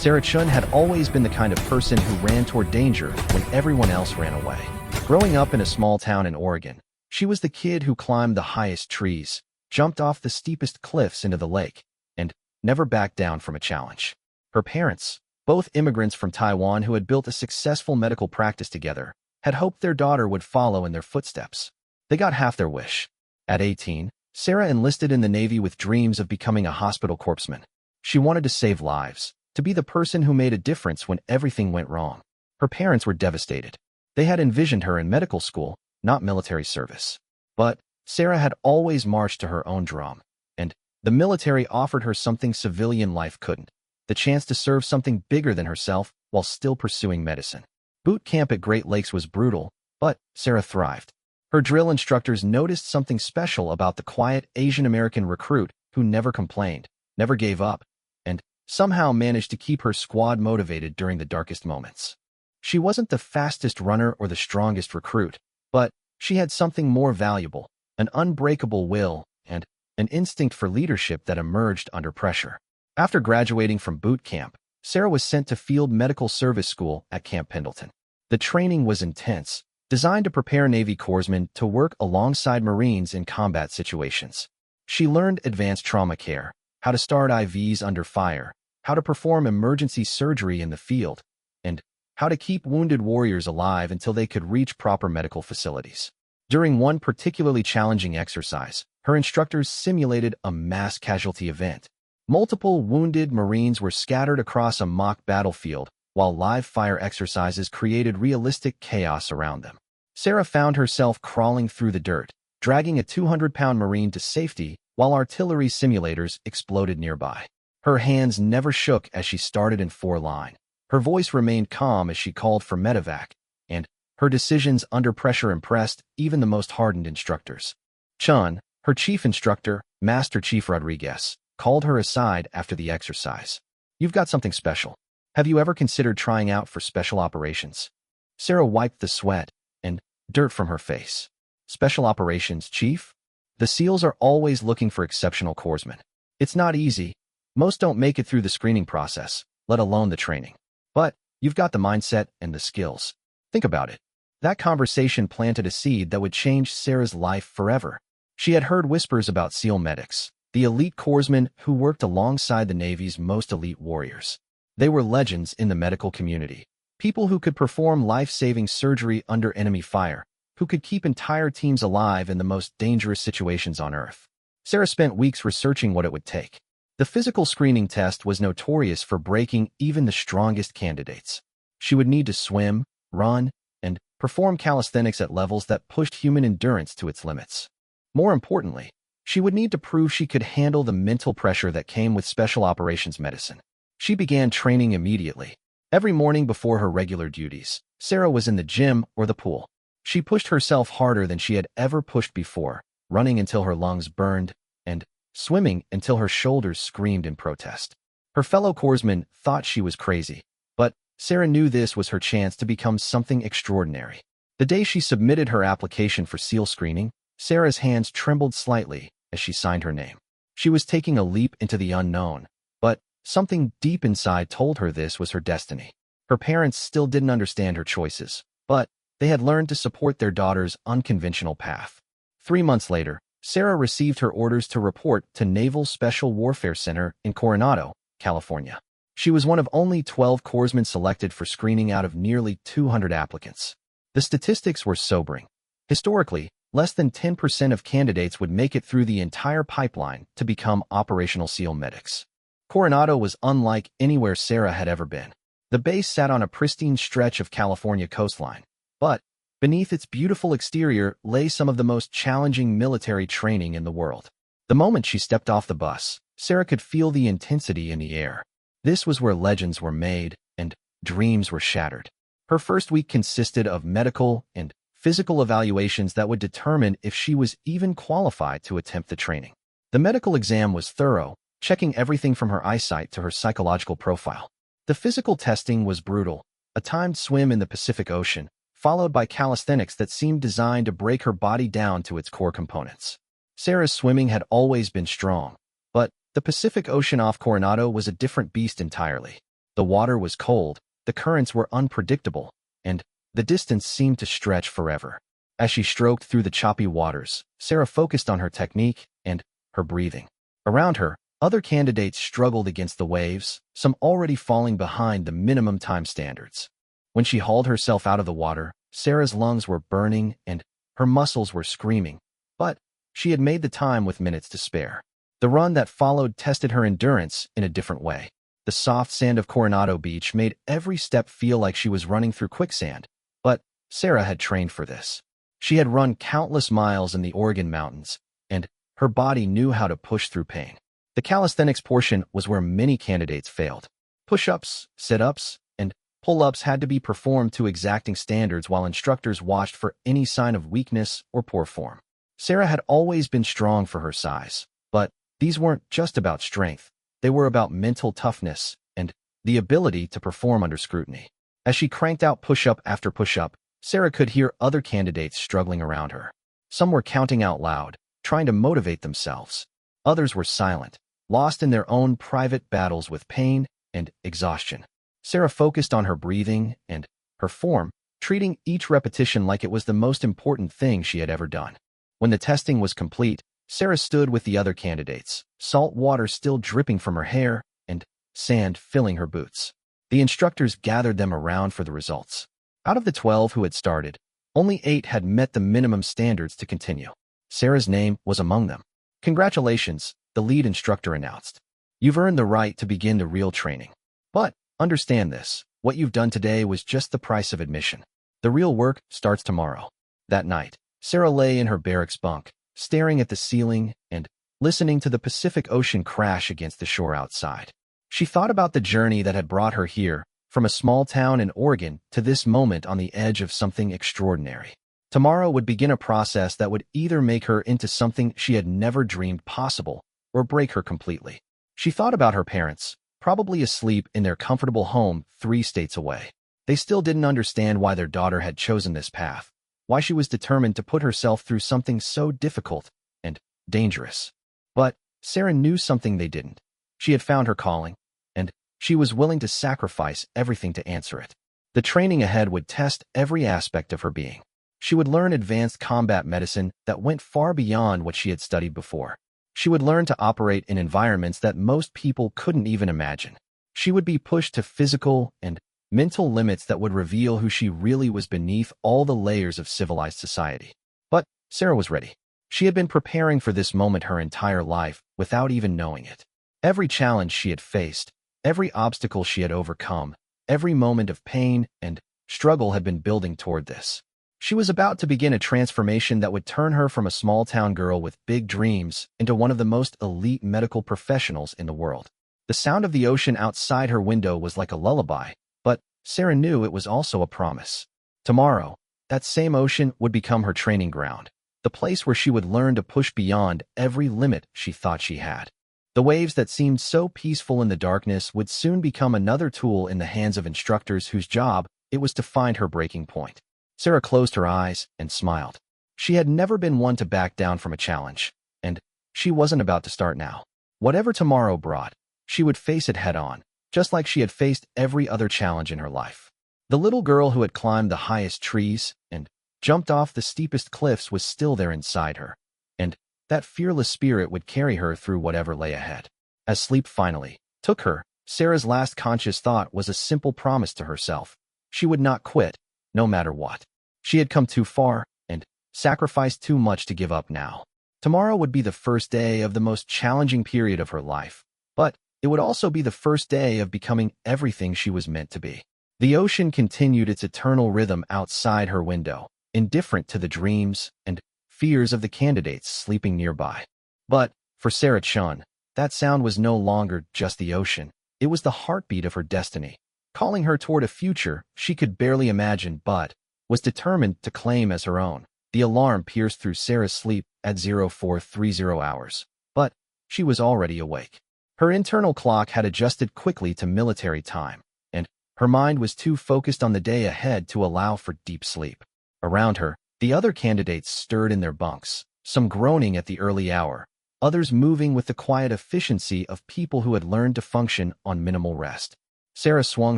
Sarah Chun had always been the kind of person who ran toward danger when everyone else ran away. Growing up in a small town in Oregon, she was the kid who climbed the highest trees, jumped off the steepest cliffs into the lake, and never backed down from a challenge. Her parents, both immigrants from Taiwan who had built a successful medical practice together, had hoped their daughter would follow in their footsteps. They got half their wish. At 18, Sarah enlisted in the Navy with dreams of becoming a hospital corpsman. She wanted to save lives, to be the person who made a difference when everything went wrong. Her parents were devastated. They had envisioned her in medical school, not military service. But Sarah had always marched to her own drum, and the military offered her something civilian life couldn't, the chance to serve something bigger than herself while still pursuing medicine. Boot camp at Great Lakes was brutal, but Sarah thrived. Her drill instructors noticed something special about the quiet Asian American recruit who never complained, never gave up, and somehow managed to keep her squad motivated during the darkest moments. She wasn't the fastest runner or the strongest recruit, but she had something more valuable, an unbreakable will and an instinct for leadership that emerged under pressure. After graduating from boot camp, Sarah was sent to Field Medical Service School at Camp Pendleton. The training was intense, designed to prepare Navy corpsmen to work alongside Marines in combat situations. She learned advanced trauma care, how to start IVs under fire, how to perform emergency surgery in the field, and how to keep wounded warriors alive until they could reach proper medical facilities. During one particularly challenging exercise, her instructors simulated a mass casualty event. Multiple wounded Marines were scattered across a mock battlefield, while live fire exercises created realistic chaos around them. Sarah found herself crawling through the dirt, dragging a 200-pound Marine to safety while artillery simulators exploded nearby. Her hands never shook as she started in four-line. Her voice remained calm as she called for medevac, and her decisions under pressure impressed even the most hardened instructors. Chun, her chief instructor, Master Chief Rodriguez, called her aside after the exercise. "You've got something special. Have you ever considered trying out for special operations?" Sarah wiped the sweat and dirt from her face. "Special operations, Chief? The SEALs are always looking for exceptional corpsmen. It's not easy. Most don't make it through the screening process, let alone the training. But you've got the mindset and the skills. Think about it." That conversation planted a seed that would change Sarah's life forever. She had heard whispers about SEAL medics, the elite corpsmen who worked alongside the Navy's most elite warriors. They were legends in the medical community, people who could perform life-saving surgery under enemy fire, who could keep entire teams alive in the most dangerous situations on Earth. Sarah spent weeks researching what it would take. The physical screening test was notorious for breaking even the strongest candidates. She would need to swim, run, and perform calisthenics at levels that pushed human endurance to its limits. More importantly, she would need to prove she could handle the mental pressure that came with special operations medicine. She began training immediately. Every morning before her regular duties, Sarah was in the gym or the pool. She pushed herself harder than she had ever pushed before, running until her lungs burned and swimming until her shoulders screamed in protest. Her fellow corpsmen thought she was crazy, but Sarah knew this was her chance to become something extraordinary. The day she submitted her application for SEAL screening, Sarah's hands trembled slightly as she signed her name. She was taking a leap into the unknown, but something deep inside told her this was her destiny. Her parents still didn't understand her choices, but they had learned to support their daughter's unconventional path. 3 months later, Sarah received her orders to report to Naval Special Warfare Center in Coronado, California. She was one of only 12 corpsmen selected for screening out of nearly 200 applicants. The statistics were sobering. Historically, less than 10% of candidates would make it through the entire pipeline to become operational SEAL medics. Coronado was unlike anywhere Sarah had ever been. The base sat on a pristine stretch of California coastline, but beneath its beautiful exterior lay some of the most challenging military training in the world. The moment she stepped off the bus, Sarah could feel the intensity in the air. This was where legends were made and dreams were shattered. Her first week consisted of medical and physical evaluations that would determine if she was even qualified to attempt the training. The medical exam was thorough, checking everything from her eyesight to her psychological profile. The physical testing was brutal, a timed swim in the Pacific Ocean, followed by calisthenics that seemed designed to break her body down to its core components. Sarah's swimming had always been strong, but the Pacific Ocean off Coronado was a different beast entirely. The water was cold, the currents were unpredictable, and the distance seemed to stretch forever. As she stroked through the choppy waters, Sarah focused on her technique and her breathing. Around her, other candidates struggled against the waves, some already falling behind the minimum time standards. When she hauled herself out of the water, Sarah's lungs were burning and her muscles were screaming, but she had made the time with minutes to spare. The run that followed tested her endurance in a different way. The soft sand of Coronado Beach made every step feel like she was running through quicksand, but Sarah had trained for this. She had run countless miles in the Oregon mountains, and her body knew how to push through pain. The calisthenics portion was where many candidates failed. Push-ups, sit-ups, and pull-ups had to be performed to exacting standards while instructors watched for any sign of weakness or poor form. Sarah had always been strong for her size, but these weren't just about strength. They were about mental toughness and the ability to perform under scrutiny. As she cranked out push-up after push-up, Sarah could hear other candidates struggling around her. Some were counting out loud, trying to motivate themselves. Others were silent, lost in their own private battles with pain and exhaustion. Sarah focused on her breathing and her form, treating each repetition like it was the most important thing she had ever done. When the testing was complete, Sarah stood with the other candidates, salt water still dripping from her hair and sand filling her boots. The instructors gathered them around for the results. Out of the 12 who had started, only 8 had met the minimum standards to continue. Sarah's name was among them. "Congratulations," the lead instructor announced. "You've earned the right to begin the real training. But understand this, what you've done today was just the price of admission. The real work starts tomorrow." That night, Sarah lay in her barracks bunk, staring at the ceiling and listening to the Pacific Ocean crash against the shore outside. She thought about the journey that had brought her here, from a small town in Oregon to this moment on the edge of something extraordinary. Tomorrow would begin a process that would either make her into something she had never dreamed possible or break her completely. She thought about her parents, probably asleep in their comfortable home 3 states away. They still didn't understand why their daughter had chosen this path, why she was determined to put herself through something so difficult and dangerous. But Sarah knew something they didn't. She had found her calling, and she was willing to sacrifice everything to answer it. The training ahead would test every aspect of her being. She would learn advanced combat medicine that went far beyond what she had studied before. She would learn to operate in environments that most people couldn't even imagine. She would be pushed to physical and mental limits that would reveal who she really was beneath all the layers of civilized society. But Sarah was ready. She had been preparing for this moment her entire life without even knowing it. Every challenge she had faced, every obstacle she had overcome, every moment of pain and struggle had been building toward this. She was about to begin a transformation that would turn her from a small-town girl with big dreams into one of the most elite medical professionals in the world. The sound of the ocean outside her window was like a lullaby, but Sarah knew it was also a promise. Tomorrow, that same ocean would become her training ground, the place where she would learn to push beyond every limit she thought she had. The waves that seemed so peaceful in the darkness would soon become another tool in the hands of instructors whose job it was to find her breaking point. Sarah closed her eyes and smiled. She had never been one to back down from a challenge, and she wasn't about to start now. Whatever tomorrow brought, she would face it head-on, just like she had faced every other challenge in her life. The little girl who had climbed the highest trees and jumped off the steepest cliffs was still there inside her, and that fearless spirit would carry her through whatever lay ahead. As sleep finally took her, Sarah's last conscious thought was a simple promise to herself. She would not quit, no matter what. She had come too far and sacrificed too much to give up now. Tomorrow would be the first day of the most challenging period of her life, but it would also be the first day of becoming everything she was meant to be. The ocean continued its eternal rhythm outside her window, indifferent to the dreams and fears of the candidates sleeping nearby. But for Sarah Chun, that sound was no longer just the ocean. It was the heartbeat of her destiny, calling her toward a future she could barely imagine but was determined to claim as her own. The alarm pierced through Sarah's sleep at 0430 hours, but she was already awake. Her internal clock had adjusted quickly to military time, and her mind was too focused on the day ahead to allow for deep sleep. Around her, the other candidates stirred in their bunks, some groaning at the early hour, others moving with the quiet efficiency of people who had learned to function on minimal rest. Sarah swung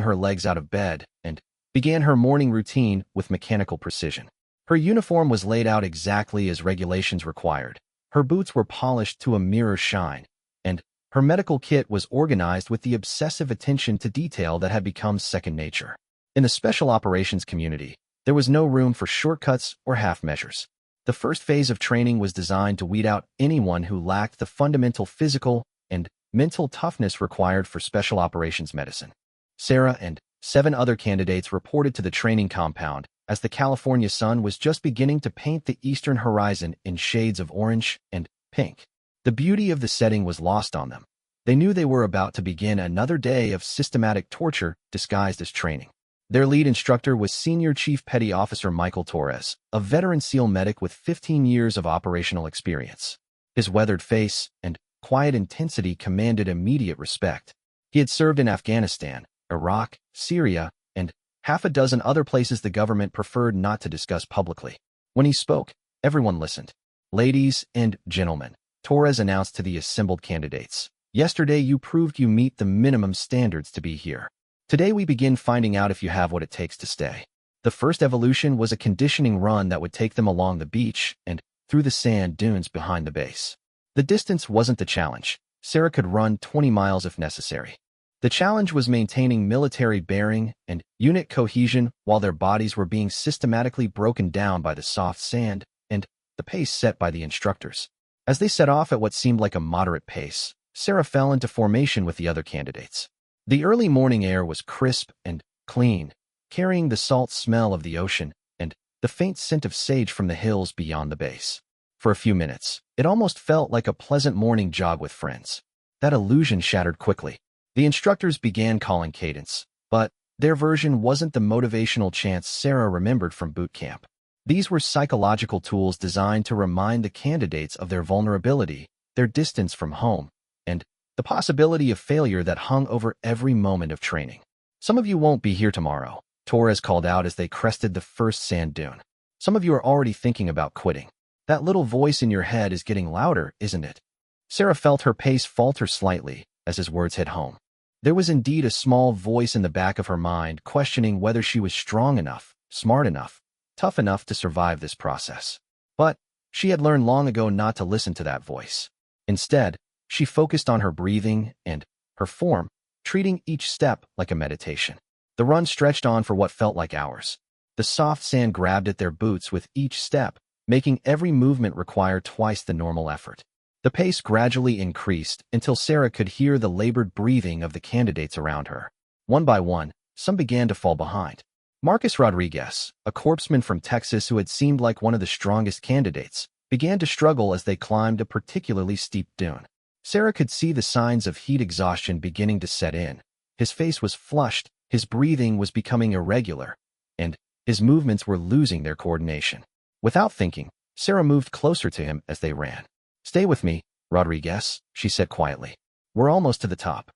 her legs out of bed and began her morning routine with mechanical precision. Her uniform was laid out exactly as regulations required. Her boots were polished to a mirror shine, and her medical kit was organized with the obsessive attention to detail that had become second nature. In the special operations community, there was no room for shortcuts or half measures. The first phase of training was designed to weed out anyone who lacked the fundamental physical and mental toughness required for special operations medicine. Sarah and 7 other candidates reported to the training compound as the California sun was just beginning to paint the eastern horizon in shades of orange and pink. The beauty of the setting was lost on them. They knew they were about to begin another day of systematic torture disguised as training. Their lead instructor was Senior Chief Petty Officer Michael Torres, a veteran SEAL medic with 15 years of operational experience. His weathered face and quiet intensity commanded immediate respect. He had served in Afghanistan, Iraq, Syria, and half a dozen other places the government preferred not to discuss publicly. When he spoke, everyone listened. "Ladies and gentlemen," Torres announced to the assembled candidates, "yesterday you proved you meet the minimum standards to be here. Today we begin finding out if you have what it takes to stay." The first evolution was a conditioning run that would take them along the beach and through the sand dunes behind the base. The distance wasn't the challenge. Sarah could run 20 miles if necessary. The challenge was maintaining military bearing and unit cohesion while their bodies were being systematically broken down by the soft sand and the pace set by the instructors. As they set off at what seemed like a moderate pace, Sarah fell into formation with the other candidates. The early morning air was crisp and clean, carrying the salt smell of the ocean and the faint scent of sage from the hills beyond the base. For a few minutes, it almost felt like a pleasant morning jog with friends. That illusion shattered quickly. The instructors began calling cadence, but their version wasn't the motivational chants Sarah remembered from boot camp. These were psychological tools designed to remind the candidates of their vulnerability, their distance from home, and the possibility of failure that hung over every moment of training. "Some of you won't be here tomorrow," Torres called out as they crested the first sand dune. "Some of you are already thinking about quitting. That little voice in your head is getting louder, isn't it?" Sarah felt her pace falter slightly as his words hit home. There was indeed a small voice in the back of her mind questioning whether she was strong enough, smart enough, tough enough to survive this process. But she had learned long ago not to listen to that voice. Instead, she focused on her breathing and her form, treating each step like a meditation. The run stretched on for what felt like hours. The soft sand grabbed at their boots with each step, making every movement require twice the normal effort. The pace gradually increased until Sarah could hear the labored breathing of the candidates around her. One by one, some began to fall behind. Marcus Rodriguez, a corpsman from Texas who had seemed like one of the strongest candidates, began to struggle as they climbed a particularly steep dune. Sarah could see the signs of heat exhaustion beginning to set in. His face was flushed, his breathing was becoming irregular, and his movements were losing their coordination. Without thinking, Sarah moved closer to him as they ran. "Stay with me, Rodriguez," she said quietly. "We're almost to the top."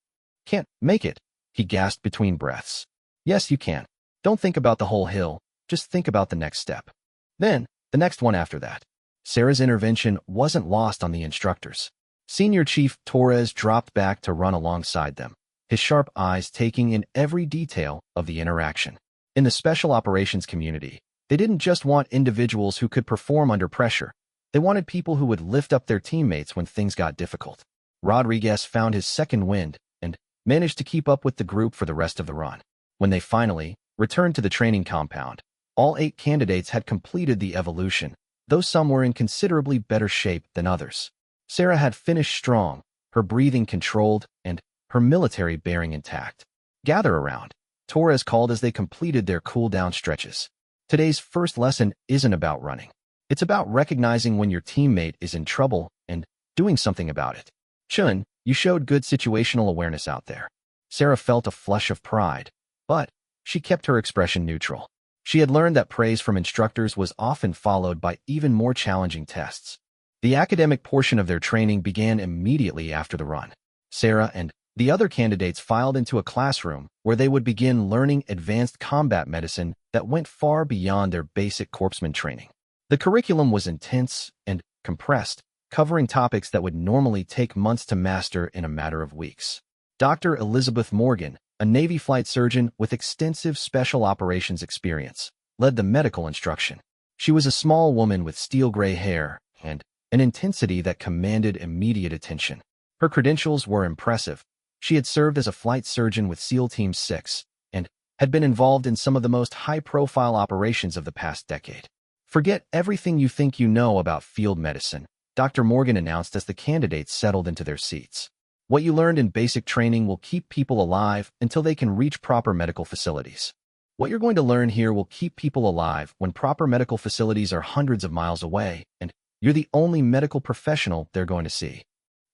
"Can't make it," he gasped between breaths. "Yes, you can. Don't think about the whole hill, just think about the next step. Then, the next one after that." Sarah's intervention wasn't lost on the instructors. Senior Chief Torres dropped back to run alongside them, his sharp eyes taking in every detail of the interaction. In the special operations community, they didn't just want individuals who could perform under pressure. They wanted people who would lift up their teammates when things got difficult. Rodriguez found his second wind and managed to keep up with the group for the rest of the run. When they finally returned to the training compound, all 8 candidates had completed the evolution, though some were in considerably better shape than others. Sarah had finished strong, her breathing controlled, and her military bearing intact. "Gather around," Torres called as they completed their cool-down stretches. "Today's first lesson isn't about running. It's about recognizing when your teammate is in trouble and doing something about it. Chun, you showed good situational awareness out there." Sarah felt a flush of pride, but she kept her expression neutral. She had learned that praise from instructors was often followed by even more challenging tests. The academic portion of their training began immediately after the run. Sarah and the other candidates filed into a classroom where they would begin learning advanced combat medicine that went far beyond their basic corpsman training. The curriculum was intense and compressed, covering topics that would normally take months to master in a matter of weeks. Dr. Elizabeth Morgan, a Navy flight surgeon with extensive special operations experience, led the medical instruction. She was a small woman with steel gray hair and an intensity that commanded immediate attention. Her credentials were impressive. She had served as a flight surgeon with SEAL Team 6 and had been involved in some of the most high-profile operations of the past decade. "Forget everything you think you know about field medicine," Dr. Morgan announced as the candidates settled into their seats. "What you learned in basic training will keep people alive until they can reach proper medical facilities. What you're going to learn here will keep people alive when proper medical facilities are hundreds of miles away, and you're the only medical professional they're going to see."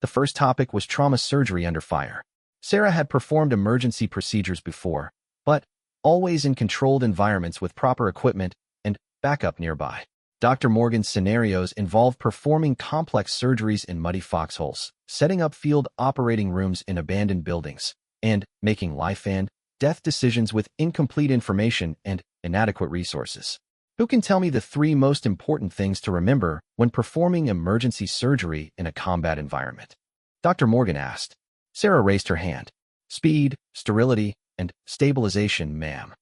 The first topic was trauma surgery under fire. Sarah had performed emergency procedures before, but always in controlled environments with proper equipment and backup nearby. Dr. Morgan's scenarios involved performing complex surgeries in muddy foxholes, setting up field operating rooms in abandoned buildings, and making life and death decisions with incomplete information and inadequate resources. "Who can tell me the 3 most important things to remember when performing emergency surgery in a combat environment?" Dr. Morgan asked. Sarah raised her hand. "Speed, sterility, and stabilization, ma'am."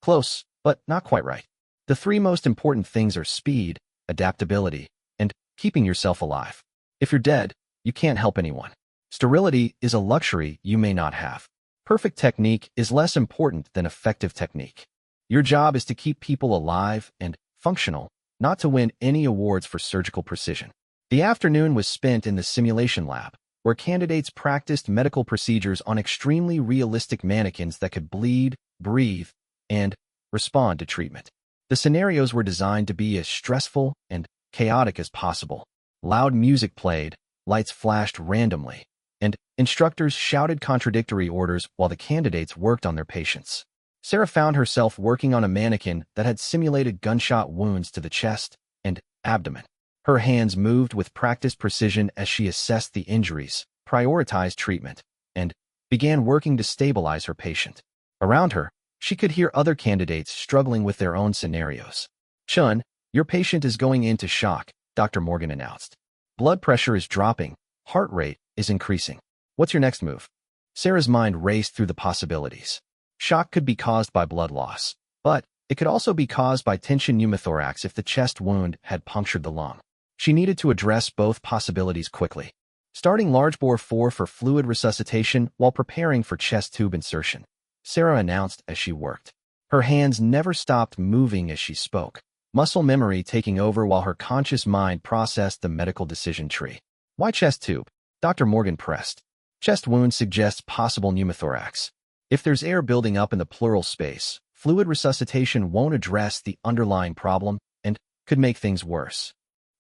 "Close, but not quite right. The 3 most important things are speed, adaptability, and keeping yourself alive. If you're dead, you can't help anyone. Sterility is a luxury you may not have. Perfect technique is less important than effective technique. Your job is to keep people alive and functional, not to win any awards for surgical precision." The afternoon was spent in the simulation lab, where candidates practiced medical procedures on extremely realistic mannequins that could bleed, breathe, and respond to treatment. The scenarios were designed to be as stressful and chaotic as possible. Loud music played, lights flashed randomly, and instructors shouted contradictory orders while the candidates worked on their patients. Sarah found herself working on a mannequin that had simulated gunshot wounds to the chest and abdomen. Her hands moved with practiced precision as she assessed the injuries, prioritized treatment, and began working to stabilize her patient. Around her, she could hear other candidates struggling with their own scenarios. "Chun, your patient is going into shock," Dr. Morgan announced. "Blood pressure is dropping, heart rate is increasing. What's your next move?" Sarah's mind raced through the possibilities. Shock could be caused by blood loss, but it could also be caused by tension pneumothorax if the chest wound had punctured the lung. She needed to address both possibilities quickly. Starting large bore 4 for fluid resuscitation while preparing for chest tube insertion, Sarah announced as she worked. Her hands never stopped moving as she spoke, muscle memory taking over while her conscious mind processed the medical decision tree. "Why chest tube?" Dr. Morgan pressed. "Chest wound suggests possible pneumothorax. If there's air building up in the pleural space, fluid resuscitation won't address the underlying problem and could make things worse."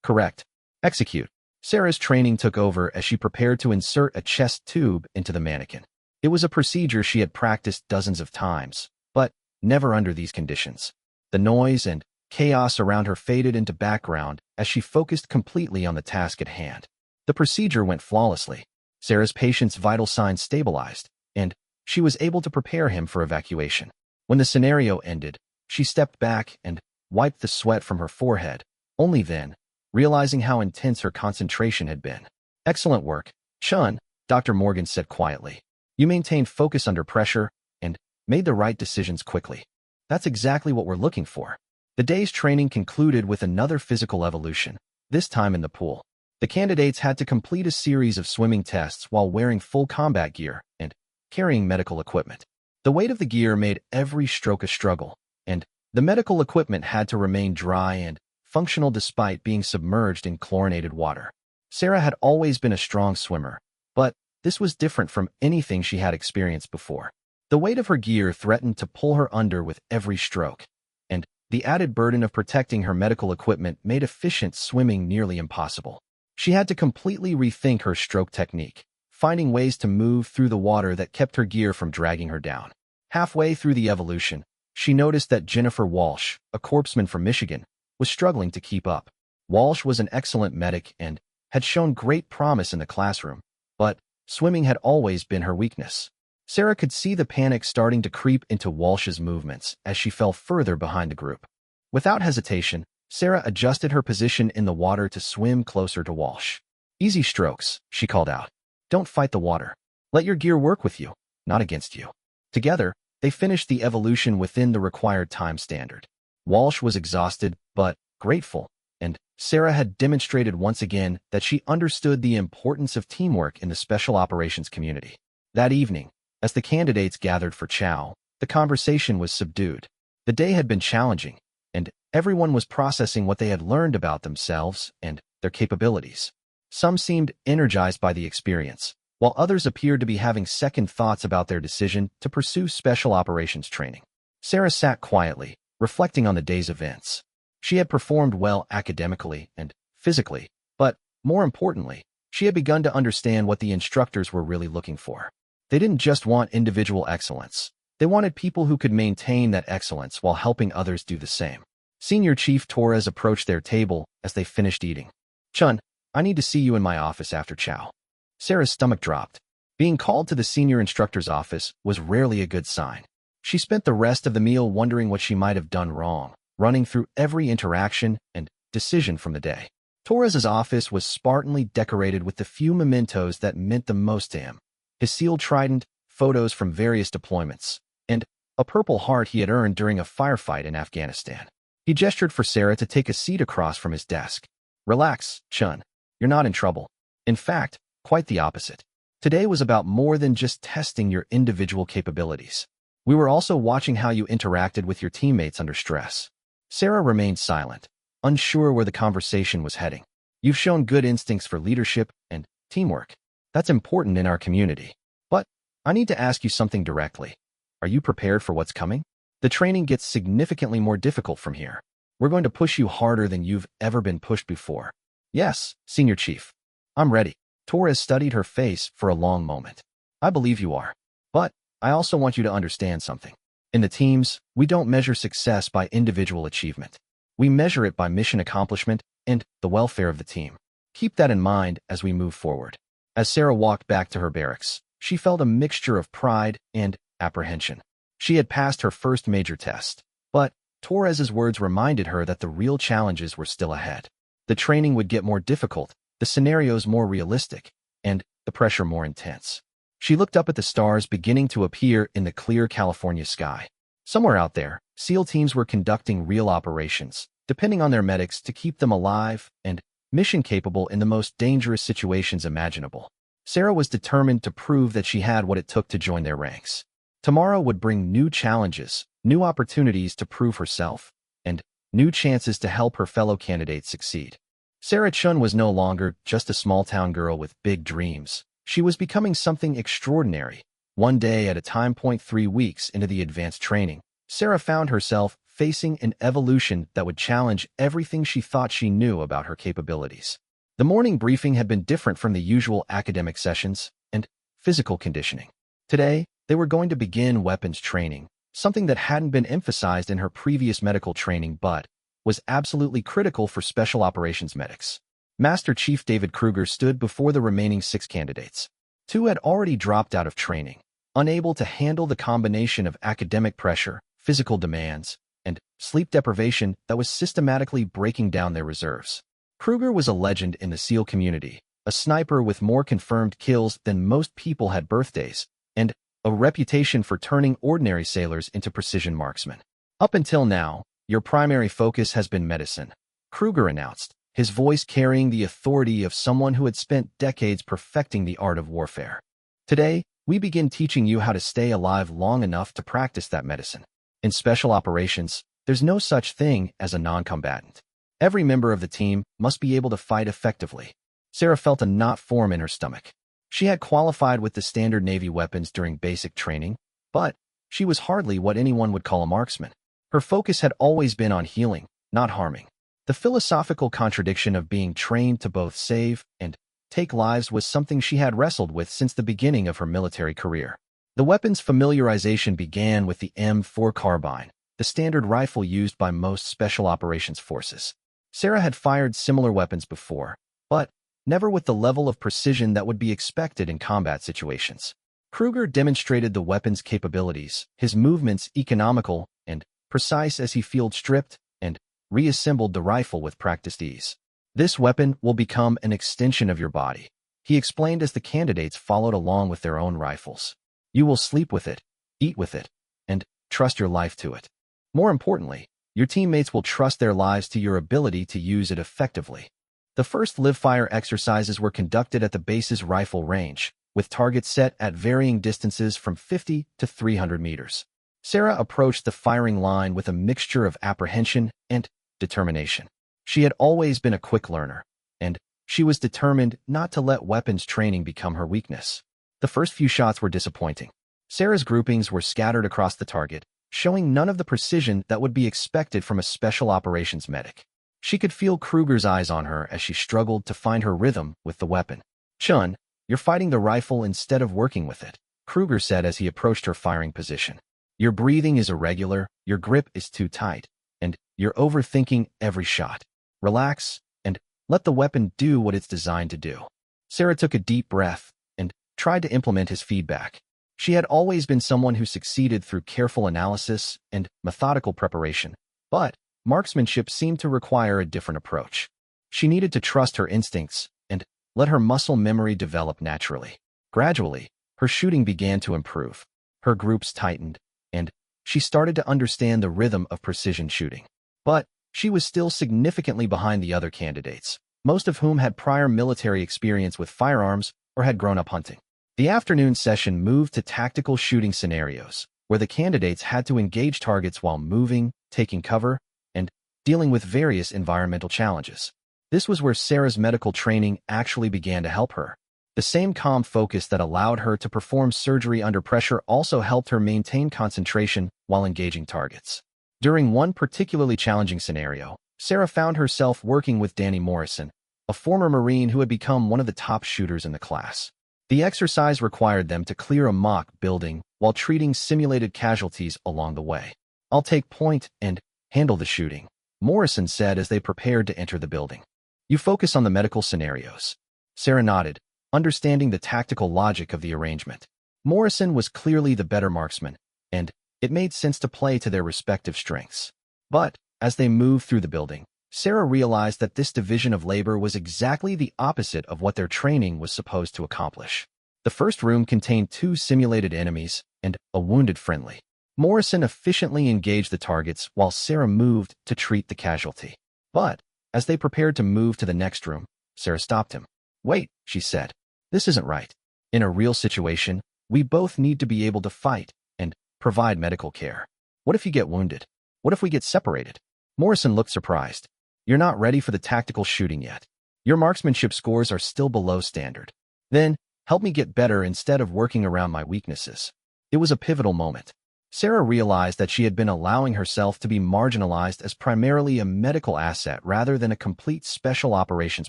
"Correct. Execute." Sarah's training took over as she prepared to insert a chest tube into the mannequin. It was a procedure she had practiced dozens of times, but never under these conditions. The noise and chaos around her faded into background as she focused completely on the task at hand. The procedure went flawlessly. Sarah's patient's vital signs stabilized, and she was able to prepare him for evacuation. When the scenario ended, she stepped back and wiped the sweat from her forehead, only then realizing how intense her concentration had been. "Excellent work, Chun," Dr. Morgan said quietly. "You maintained focus under pressure and made the right decisions quickly. That's exactly what we're looking for." The day's training concluded with another physical evolution, this time in the pool. The candidates had to complete a series of swimming tests while wearing full combat gear and carrying medical equipment. The weight of the gear made every stroke a struggle, and the medical equipment had to remain dry and functional despite being submerged in chlorinated water. Sarah had always been a strong swimmer, but this was different from anything she had experienced before. The weight of her gear threatened to pull her under with every stroke, and the added burden of protecting her medical equipment made efficient swimming nearly impossible. She had to completely rethink her stroke technique, finding ways to move through the water that kept her gear from dragging her down. Halfway through the evolution, she noticed that Jennifer Walsh, a corpsman from Michigan, was struggling to keep up. Walsh was an excellent medic and had shown great promise in the classroom, but swimming had always been her weakness. Sarah could see the panic starting to creep into Walsh's movements as she fell further behind the group. Without hesitation, Sarah adjusted her position in the water to swim closer to Walsh. "Easy strokes," she called out. "Don't fight the water. Let your gear work with you, not against you." Together, they finished the evolution within the required time standard. Walsh was exhausted, but grateful, and Sarah had demonstrated once again that she understood the importance of teamwork in the special operations community. That evening, as the candidates gathered for chow, the conversation was subdued. The day had been challenging, and everyone was processing what they had learned about themselves and their capabilities. Some seemed energized by the experience, while others appeared to be having second thoughts about their decision to pursue special operations training. Sarah sat quietly, reflecting on the day's events. She had performed well academically and physically, but more importantly, she had begun to understand what the instructors were really looking for. They didn't just want individual excellence. They wanted people who could maintain that excellence while helping others do the same. Senior Chief Torres approached their table as they finished eating. "Chun, I need to see you in my office after chow." Sarah's stomach dropped. Being called to the senior instructor's office was rarely a good sign. She spent the rest of the meal wondering what she might have done wrong, running through every interaction and decision from the day. Torres's office was spartanly decorated with the few mementos that meant the most to him: his sealed trident, photos from various deployments, and a Purple Heart he had earned during a firefight in Afghanistan. He gestured for Sarah to take a seat across from his desk. "Relax, Chun. You're not in trouble. In fact, quite the opposite. Today was about more than just testing your individual capabilities. We were also watching how you interacted with your teammates under stress." Sarah remained silent, unsure where the conversation was heading. "You've shown good instincts for leadership and teamwork. That's important in our community. But I need to ask you something directly. Are you prepared for what's coming? The training gets significantly more difficult from here. We're going to push you harder than you've ever been pushed before." "Yes, Senior Chief. I'm ready." Torres studied her face for a long moment. "I believe you are. But I also want you to understand something. In the teams, we don't measure success by individual achievement. We measure it by mission accomplishment and the welfare of the team. Keep that in mind as we move forward." As Sarah walked back to her barracks, she felt a mixture of pride and apprehension. She had passed her first major test, but Torres's words reminded her that the real challenges were still ahead. The training would get more difficult, the scenarios more realistic, and the pressure more intense. She looked up at the stars beginning to appear in the clear California sky. Somewhere out there, SEAL teams were conducting real operations, depending on their medics to keep them alive and mission-capable in the most dangerous situations imaginable. Sarah was determined to prove that she had what it took to join their ranks. Tomorrow would bring new challenges, new opportunities to prove herself, and new chances to help her fellow candidates succeed. Sarah Chun was no longer just a small-town girl with big dreams. She was becoming something extraordinary. One day at a time. 3 weeks into the advanced training, Sarah found herself facing an evolution that would challenge everything she thought she knew about her capabilities. The morning briefing had been different from the usual academic sessions and physical conditioning. Today, they were going to begin weapons training, something that hadn't been emphasized in her previous medical training but was absolutely critical for special operations medics. Master Chief David Kruger stood before the remaining 6 candidates. 2 had already dropped out of training, unable to handle the combination of academic pressure, physical demands, and sleep deprivation that was systematically breaking down their reserves. Kruger was a legend in the SEAL community, a sniper with more confirmed kills than most people had birthdays, and a reputation for turning ordinary sailors into precision marksmen. "Up until now, your primary focus has been medicine," Kruger announced, his voice carrying the authority of someone who had spent decades perfecting the art of warfare. "Today, we begin teaching you how to stay alive long enough to practice that medicine. In special operations, there's no such thing as a non-combatant. Every member of the team must be able to fight effectively." Sarah felt a knot form in her stomach. She had qualified with the standard Navy weapons during basic training, but she was hardly what anyone would call a marksman. Her focus had always been on healing, not harming. The philosophical contradiction of being trained to both save and take lives was something she had wrestled with since the beginning of her military career. The weapons familiarization began with the M4 carbine, the standard rifle used by most special operations forces. Sarah had fired similar weapons before, but never with the level of precision that would be expected in combat situations. Kruger demonstrated the weapon's capabilities, his movements economical and precise as he field stripped and reassembled the rifle with practiced ease. "This weapon will become an extension of your body," he explained as the candidates followed along with their own rifles. "You will sleep with it, eat with it, and trust your life to it. More importantly, your teammates will trust their lives to your ability to use it effectively. The first live-fire exercises were conducted at the base's rifle range, with targets set at varying distances from 50 to 300 meters. Sarah approached the firing line with a mixture of apprehension and determination. She had always been a quick learner, and she was determined not to let weapons training become her weakness. The first few shots were disappointing. Sarah's groupings were scattered across the target, showing none of the precision that would be expected from a special operations medic. She could feel Kruger's eyes on her as she struggled to find her rhythm with the weapon. "Chun, you're fighting the rifle instead of working with it," Kruger said as he approached her firing position. "Your breathing is irregular, your grip is too tight, and you're overthinking every shot. Relax, and let the weapon do what it's designed to do." Sarah took a deep breath and tried to implement his feedback. She had always been someone who succeeded through careful analysis and methodical preparation, but marksmanship seemed to require a different approach. She needed to trust her instincts and let her muscle memory develop naturally. Gradually, her shooting began to improve. Her groups tightened, and she started to understand the rhythm of precision shooting. But she was still significantly behind the other candidates, most of whom had prior military experience with firearms or had grown up hunting. The afternoon session moved to tactical shooting scenarios, where the candidates had to engage targets while moving, taking cover, and dealing with various environmental challenges. This was where Sarah's medical training actually began to help her. The same calm focus that allowed her to perform surgery under pressure also helped her maintain concentration while engaging targets. During one particularly challenging scenario, Sarah found herself working with Danny Morrison, a former Marine who had become one of the top shooters in the class. The exercise required them to clear a mock building while treating simulated casualties along the way. "I'll take point and handle the shooting," Morrison said as they prepared to enter the building. "You focus on the medical scenarios." Sarah nodded, understanding the tactical logic of the arrangement. Morrison was clearly the better marksman, and it made sense to play to their respective strengths. But as they moved through the building, Sarah realized that this division of labor was exactly the opposite of what their training was supposed to accomplish. The first room contained 2 simulated enemies and a wounded friendly. Morrison efficiently engaged the targets while Sarah moved to treat the casualty. But as they prepared to move to the next room, Sarah stopped him. "Wait," she said. "This isn't right. In a real situation, we both need to be able to fight and provide medical care. What if you get wounded? What if we get separated?" Morrison looked surprised. "You're not ready for the tactical shooting yet. Your marksmanship scores are still below standard. Then, help me get better instead of working around my weaknesses." It was a pivotal moment. Sarah realized that she had been allowing herself to be marginalized as primarily a medical asset rather than a complete special operations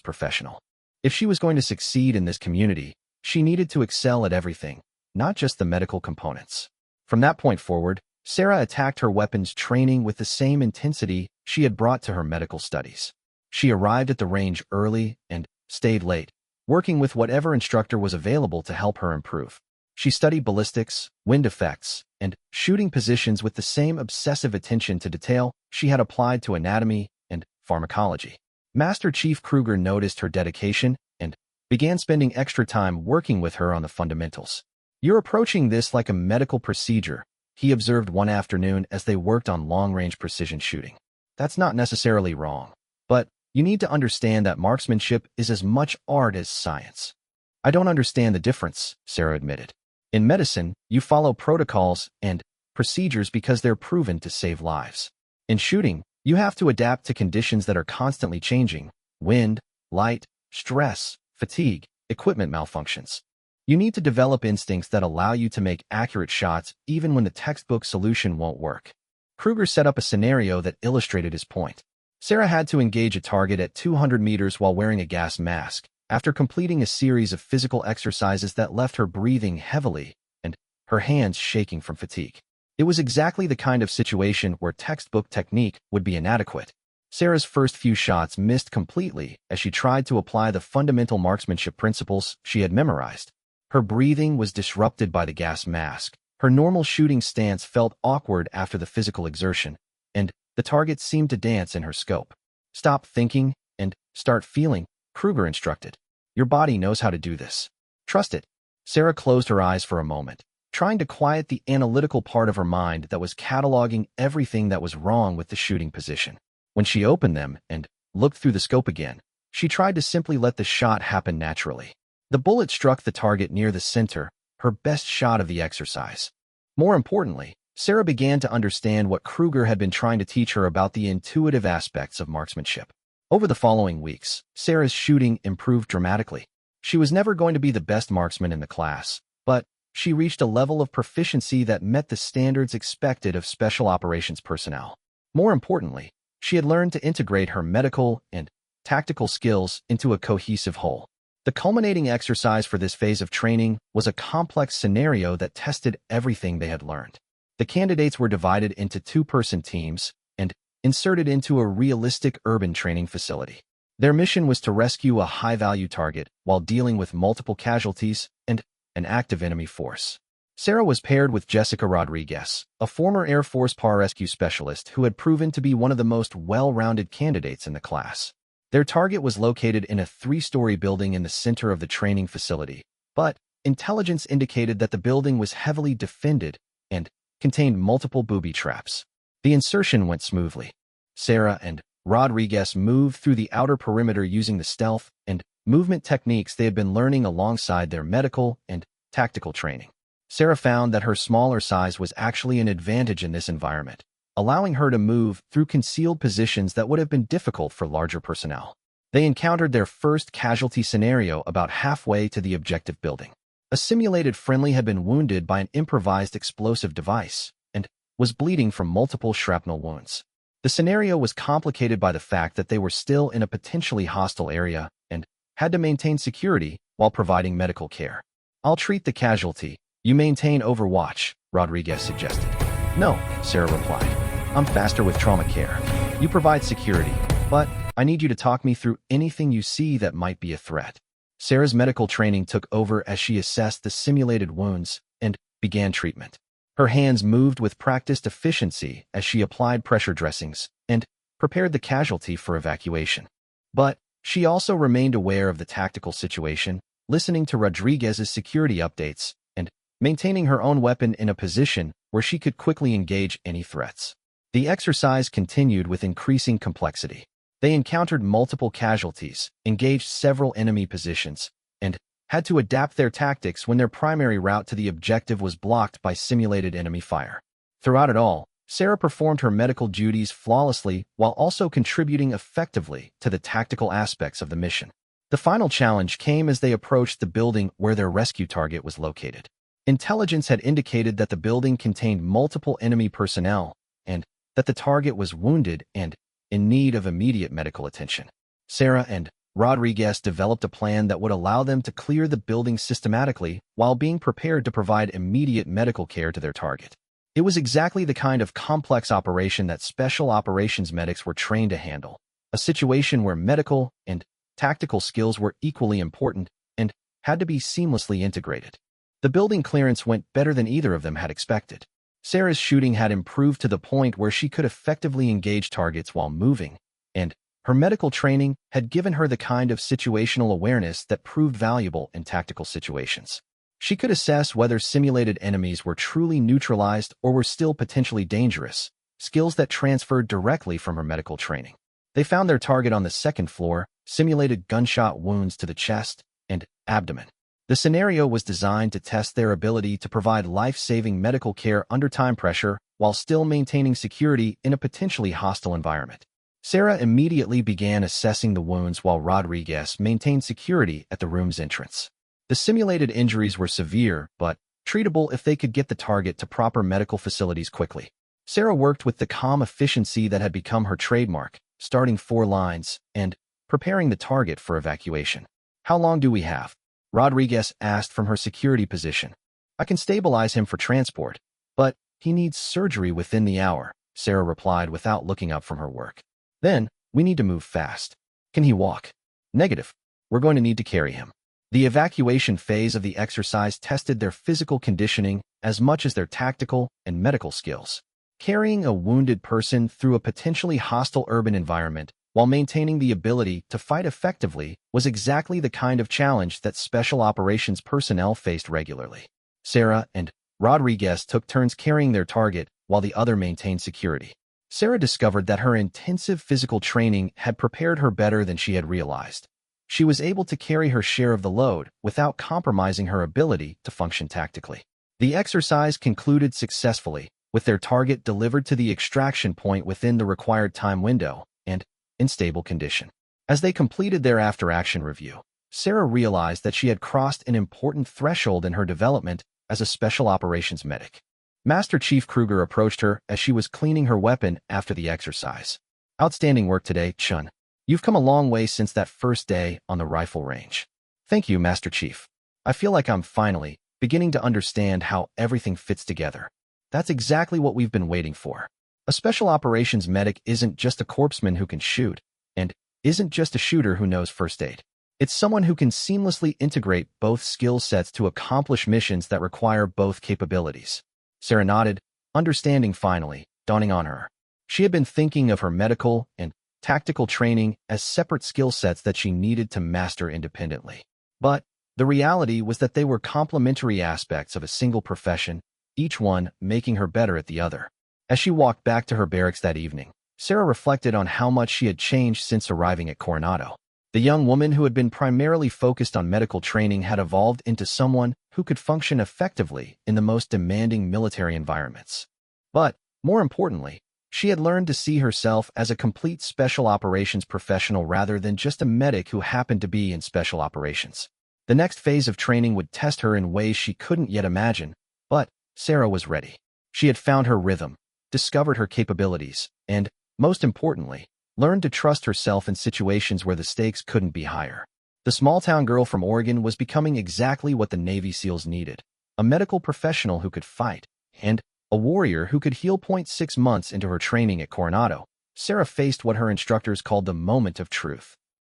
professional. If she was going to succeed in this community, she needed to excel at everything, not just the medical components. From that point forward, Sarah attacked her weapons training with the same intensity she had brought to her medical studies. She arrived at the range early and stayed late, working with whatever instructor was available to help her improve. She studied ballistics, wind effects, and shooting positions with the same obsessive attention to detail she had applied to anatomy and pharmacology. Master Chief Kruger noticed her dedication and began spending extra time working with her on the fundamentals. "You're approaching this like a medical procedure," he observed one afternoon as they worked on long-range precision shooting. "That's not necessarily wrong, but you need to understand that marksmanship is as much art as science." "I don't understand the difference," Sarah admitted. "In medicine, you follow protocols and procedures because they're proven to save lives. In shooting, you have to adapt to conditions that are constantly changing: wind, light, stress, fatigue, equipment malfunctions. You need to develop instincts that allow you to make accurate shots even when the textbook solution won't work." Kruger set up a scenario that illustrated his point. Sarah had to engage a target at 200 meters while wearing a gas mask, after completing a series of physical exercises that left her breathing heavily and her hands shaking from fatigue. It was exactly the kind of situation where textbook technique would be inadequate. Sarah's first few shots missed completely as she tried to apply the fundamental marksmanship principles she had memorized. Her breathing was disrupted by the gas mask. Her normal shooting stance felt awkward after the physical exertion, and the target seemed to dance in her scope. "Stop thinking and start feeling," Kruger instructed. "Your body knows how to do this. Trust it." Sarah closed her eyes for a moment, trying to quiet the analytical part of her mind that was cataloging everything that was wrong with the shooting position. When she opened them and looked through the scope again, she tried to simply let the shot happen naturally. The bullet struck the target near the center, her best shot of the exercise. More importantly, Sarah began to understand what Kruger had been trying to teach her about the intuitive aspects of marksmanship. Over the following weeks, Sarah's shooting improved dramatically. She was never going to be the best marksman in the class, but she reached a level of proficiency that met the standards expected of special operations personnel. More importantly, she had learned to integrate her medical and tactical skills into a cohesive whole. The culminating exercise for this phase of training was a complex scenario that tested everything they had learned. The candidates were divided into two-person teams and inserted into a realistic urban training facility. Their mission was to rescue a high-value target while dealing with multiple casualties and an active enemy force. Sarah was paired with Jessica Rodriguez, a former Air Force pararescue specialist who had proven to be one of the most well-rounded candidates in the class. Their target was located in a 3-story building in the center of the training facility, but intelligence indicated that the building was heavily defended and contained multiple booby traps. The insertion went smoothly. Sarah and Rodriguez moved through the outer perimeter using the stealth and movement techniques they had been learning alongside their medical and tactical training. Sarah found that her smaller size was actually an advantage in this environment, allowing her to move through concealed positions that would have been difficult for larger personnel. They encountered their first casualty scenario about halfway to the objective building. A simulated friendly had been wounded by an improvised explosive device and was bleeding from multiple shrapnel wounds. The scenario was complicated by the fact that they were still in a potentially hostile area and had to maintain security while providing medical care. "I'll treat the casualty. You maintain overwatch," Rodriguez suggested. "No," Sarah replied. "I'm faster with trauma care. You provide security, but I need you to talk me through anything you see that might be a threat." Sarah's medical training took over as she assessed the simulated wounds and began treatment. Her hands moved with practiced efficiency as she applied pressure dressings and prepared the casualty for evacuation. But she also remained aware of the tactical situation, listening to Rodriguez's security updates and maintaining her own weapon in a position where she could quickly engage any threats. The exercise continued with increasing complexity. They encountered multiple casualties, engaged several enemy positions, and had to adapt their tactics when their primary route to the objective was blocked by simulated enemy fire. Throughout it all, Sarah performed her medical duties flawlessly while also contributing effectively to the tactical aspects of the mission. The final challenge came as they approached the building where their rescue target was located. Intelligence had indicated that the building contained multiple enemy personnel and that the target was wounded and in need of immediate medical attention. Sarah and Rodriguez developed a plan that would allow them to clear the building systematically while being prepared to provide immediate medical care to their target. It was exactly the kind of complex operation that special operations medics were trained to handle, a situation where medical and tactical skills were equally important and had to be seamlessly integrated. The building clearance went better than either of them had expected. Sarah's shooting had improved to the point where she could effectively engage targets while moving, and her medical training had given her the kind of situational awareness that proved valuable in tactical situations. She could assess whether simulated enemies were truly neutralized or were still potentially dangerous, skills that transferred directly from her medical training. They found their target on the second floor, simulated gunshot wounds to the chest and abdomen. The scenario was designed to test their ability to provide life-saving medical care under time pressure while still maintaining security in a potentially hostile environment. Sarah immediately began assessing the wounds while Rodriguez maintained security at the room's entrance. The simulated injuries were severe, but treatable if they could get the target to proper medical facilities quickly. Sarah worked with the calm efficiency that had become her trademark, starting 4 lines and preparing the target for evacuation. "How long do we have?" Rodriguez asked from her security position. "I can stabilize him for transport, but he needs surgery within the hour," Sarah replied without looking up from her work. "Then, we need to move fast." "Can he walk?" "Negative. We're going to need to carry him." The evacuation phase of the exercise tested their physical conditioning as much as their tactical and medical skills. Carrying a wounded person through a potentially hostile urban environment while maintaining the ability to fight effectively was exactly the kind of challenge that special operations personnel faced regularly. Sarah and Rodriguez took turns carrying their target while the other maintained security. Sarah discovered that her intensive physical training had prepared her better than she had realized. She was able to carry her share of the load without compromising her ability to function tactically. The exercise concluded successfully, with their target delivered to the extraction point within the required time window and in stable condition. As they completed their after-action review, Sarah realized that she had crossed an important threshold in her development as a special operations medic. Master Chief Kruger approached her as she was cleaning her weapon after the exercise. "Outstanding work today, Chun. You've come a long way since that first day on the rifle range." "Thank you, Master Chief. I feel like I'm finally beginning to understand how everything fits together." "That's exactly what we've been waiting for. A special operations medic isn't just a corpsman who can shoot, and isn't just a shooter who knows first aid. It's someone who can seamlessly integrate both skill sets to accomplish missions that require both capabilities." Sarah nodded, understanding finally dawning on her. She had been thinking of her medical and tactical training as separate skill sets that she needed to master independently. But the reality was that they were complementary aspects of a single profession, each one making her better at the other. As she walked back to her barracks that evening, Sarah reflected on how much she had changed since arriving at Coronado. The young woman who had been primarily focused on medical training had evolved into someone who could function effectively in the most demanding military environments. But, more importantly, she had learned to see herself as a complete special operations professional rather than just a medic who happened to be in special operations. The next phase of training would test her in ways she couldn't yet imagine, but Sarah was ready. She had found her rhythm, discovered her capabilities, and, most importantly, learned to trust herself in situations where the stakes couldn't be higher. The small-town girl from Oregon was becoming exactly what the Navy SEALs needed: a medical professional who could fight, and a warrior who could heal. 6 months into her training at Coronado, Sarah faced what her instructors called the moment of truth.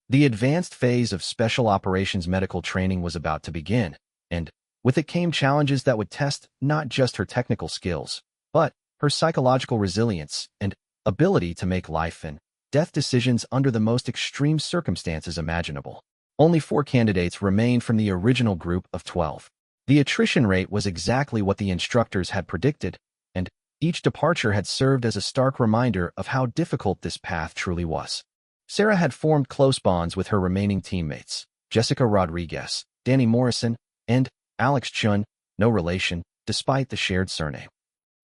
The advanced phase of special operations medical training was about to begin, and with it came challenges that would test not just her technical skills, but her psychological resilience and ability to make life and death decisions under the most extreme circumstances imaginable. Only 4 candidates remained from the original group of 12. The attrition rate was exactly what the instructors had predicted, and each departure had served as a stark reminder of how difficult this path truly was. Sarah had formed close bonds with her remaining teammates: Jessica Rodriguez, Danny Morrison, and Alex Chun, no relation, despite the shared surname.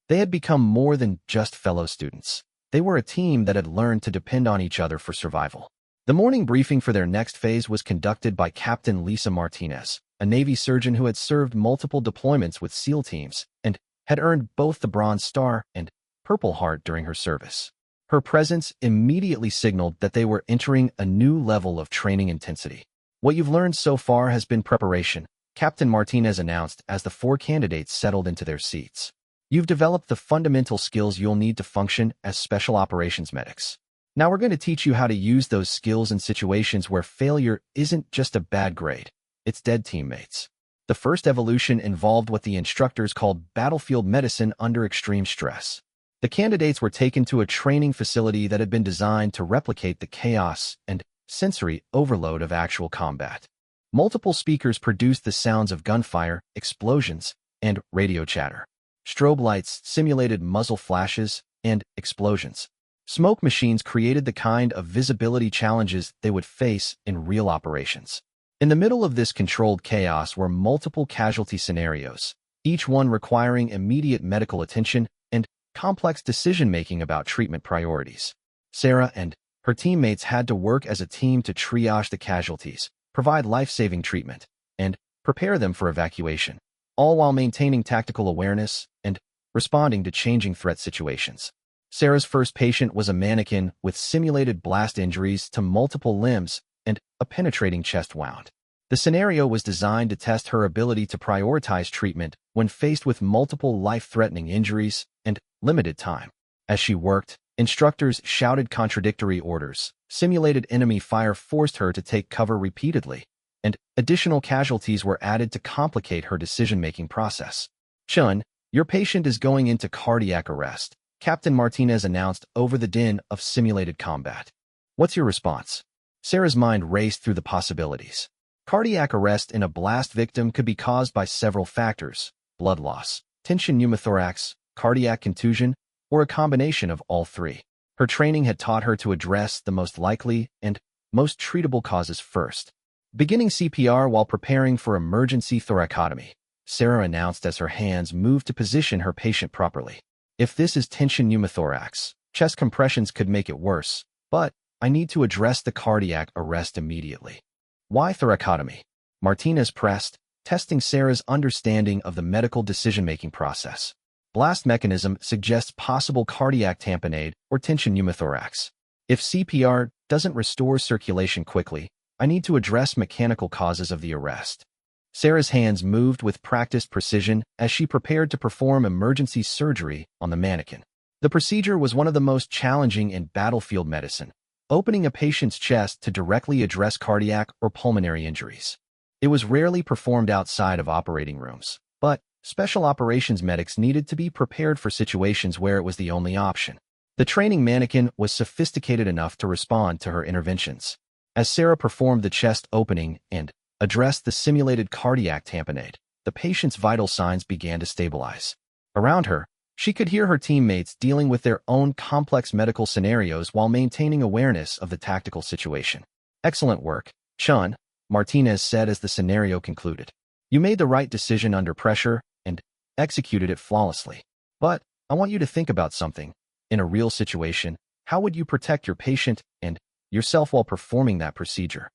They had become more than just fellow students. They were a team that had learned to depend on each other for survival. The morning briefing for their next phase was conducted by Captain Lisa Martinez, a Navy surgeon who had served multiple deployments with SEAL teams and had earned both the Bronze Star and Purple Heart during her service. Her presence immediately signaled that they were entering a new level of training intensity. "What you've learned so far has been preparation," Captain Martinez announced as the 4 candidates settled into their seats. "You've developed the fundamental skills you'll need to function as special operations medics. Now we're going to teach you how to use those skills in situations where failure isn't just a bad grade, it's dead teammates." The first evolution involved what the instructors called battlefield medicine under extreme stress. The candidates were taken to a training facility that had been designed to replicate the chaos and sensory overload of actual combat. Multiple speakers produced the sounds of gunfire, explosions, and radio chatter. Strobe lights simulated muzzle flashes and explosions. Smoke machines created the kind of visibility challenges they would face in real operations. In the middle of this controlled chaos were multiple casualty scenarios, each one requiring immediate medical attention and complex decision-making about treatment priorities. Sarah and her teammates had to work as a team to triage the casualties, provide life-saving treatment, and prepare them for evacuation, all while maintaining tactical awareness and responding to changing threat situations. Sarah's first patient was a mannequin with simulated blast injuries to multiple limbs and a penetrating chest wound. The scenario was designed to test her ability to prioritize treatment when faced with multiple life-threatening injuries and limited time. As she worked, instructors shouted contradictory orders, simulated enemy fire forced her to take cover repeatedly, and additional casualties were added to complicate her decision-making process. "Chun, your patient is going into cardiac arrest," Captain Martinez announced over the din of simulated combat. "What's your response?" Sarah's mind raced through the possibilities. Cardiac arrest in a blast victim could be caused by several factors: blood loss, tension pneumothorax, cardiac contusion, or a combination of all three. Her training had taught her to address the most likely and most treatable causes first. Beginning CPR while preparing for emergency thoracotomy, Sarah announced as her hands moved to position her patient properly. If this is tension pneumothorax, chest compressions could make it worse, but I need to address the cardiac arrest immediately. Why thoracotomy? Martinez pressed, testing Sarah's understanding of the medical decision-making process. Blast mechanism suggests possible cardiac tamponade or tension pneumothorax. If CPR doesn't restore circulation quickly, I need to address mechanical causes of the arrest. Sarah's hands moved with practiced precision as she prepared to perform emergency surgery on the mannequin. The procedure was one of the most challenging in battlefield medicine, opening a patient's chest to directly address cardiac or pulmonary injuries. It was rarely performed outside of operating rooms, but special operations medics needed to be prepared for situations where it was the only option. The training mannequin was sophisticated enough to respond to her interventions. As Sarah performed the chest opening and addressed the simulated cardiac tamponade, the patient's vital signs began to stabilize. Around her, she could hear her teammates dealing with their own complex medical scenarios while maintaining awareness of the tactical situation. Excellent work, Chun, Martinez said as the scenario concluded. You made the right decision under pressure and executed it flawlessly. But I want you to think about something. In a real situation, how would you protect your patient and yourself while performing that procedure?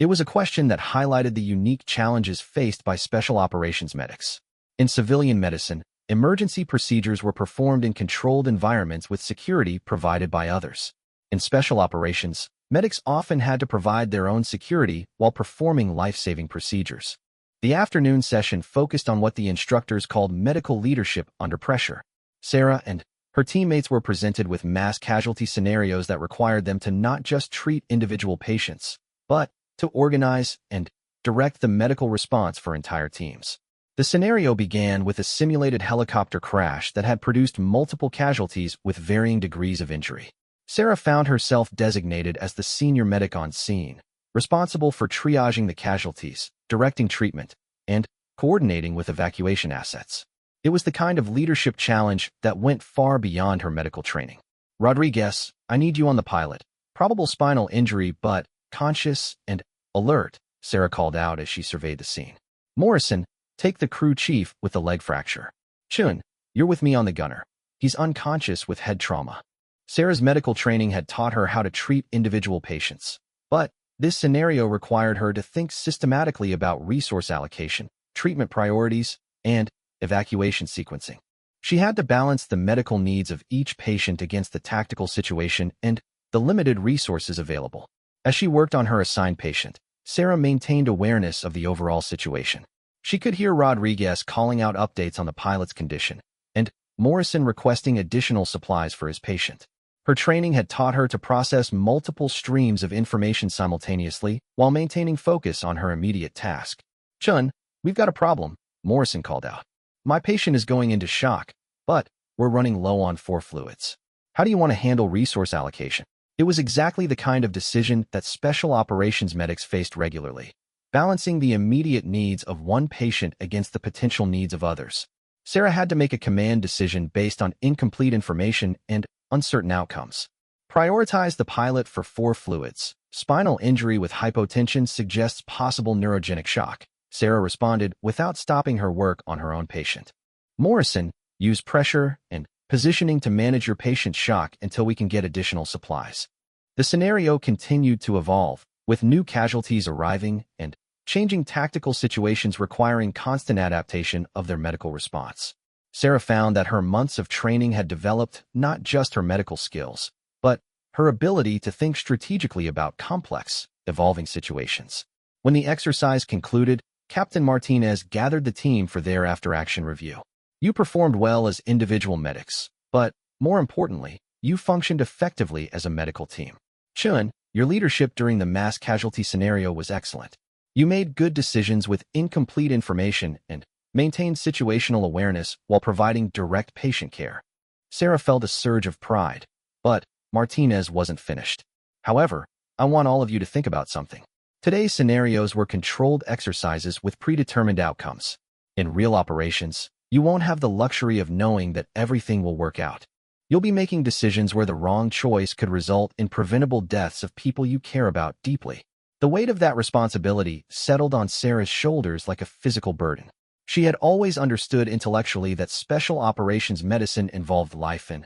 It was a question that highlighted the unique challenges faced by special operations medics. In civilian medicine, emergency procedures were performed in controlled environments with security provided by others. In special operations, medics often had to provide their own security while performing life-saving procedures. The afternoon session focused on what the instructors called medical leadership under pressure. Sarah and her teammates were presented with mass casualty scenarios that required them to not just treat individual patients, but to organize and direct the medical response for entire teams. The scenario began with a simulated helicopter crash that had produced multiple casualties with varying degrees of injury. Sarah found herself designated as the senior medic on scene, responsible for triaging the casualties, directing treatment, and coordinating with evacuation assets. It was the kind of leadership challenge that went far beyond her medical training. Rodriguez, I need you on the pilot. Probable spinal injury, but conscious and alert, Sarah called out as she surveyed the scene. Morrison, take the crew chief with the leg fracture. Chun, you're with me on the gunner. He's unconscious with head trauma. Sarah's medical training had taught her how to treat individual patients, but this scenario required her to think systematically about resource allocation, treatment priorities, and evacuation sequencing. She had to balance the medical needs of each patient against the tactical situation and the limited resources available. As she worked on her assigned patient, Sarah maintained awareness of the overall situation. She could hear Rodriguez calling out updates on the pilot's condition, and Morrison requesting additional supplies for his patient. Her training had taught her to process multiple streams of information simultaneously while maintaining focus on her immediate task. Chun, we've got a problem, Morrison called out. My patient is going into shock, but we're running low on 4 fluids. How do you want to handle resource allocation? It was exactly the kind of decision that special operations medics faced regularly, balancing the immediate needs of one patient against the potential needs of others. Sarah had to make a command decision based on incomplete information and uncertain outcomes. Prioritize the pilot for 4 fluids. Spinal injury with hypotension suggests possible neurogenic shock. Sarah responded without stopping her work on her own patient. Morrison, use pressure and positioning to manage your patient's shock until we can get additional supplies. The scenario continued to evolve, with new casualties arriving and changing tactical situations requiring constant adaptation of their medical response. Sarah found that her months of training had developed not just her medical skills, but her ability to think strategically about complex, evolving situations. When the exercise concluded, Captain Martinez gathered the team for their after-action review. You performed well as individual medics, but, more importantly, you functioned effectively as a medical team. Chun, your leadership during the mass casualty scenario was excellent. You made good decisions with incomplete information and maintained situational awareness while providing direct patient care. Sarah felt a surge of pride, but Martinez wasn't finished. However, I want all of you to think about something. Today's scenarios were controlled exercises with predetermined outcomes. In real operations, You won't have the luxury of knowing that everything will work out. You'll be making decisions where the wrong choice could result in preventable deaths of people you care about deeply. The weight of that responsibility settled on Sarah's shoulders like a physical burden. She had always understood intellectually that special operations medicine involved life and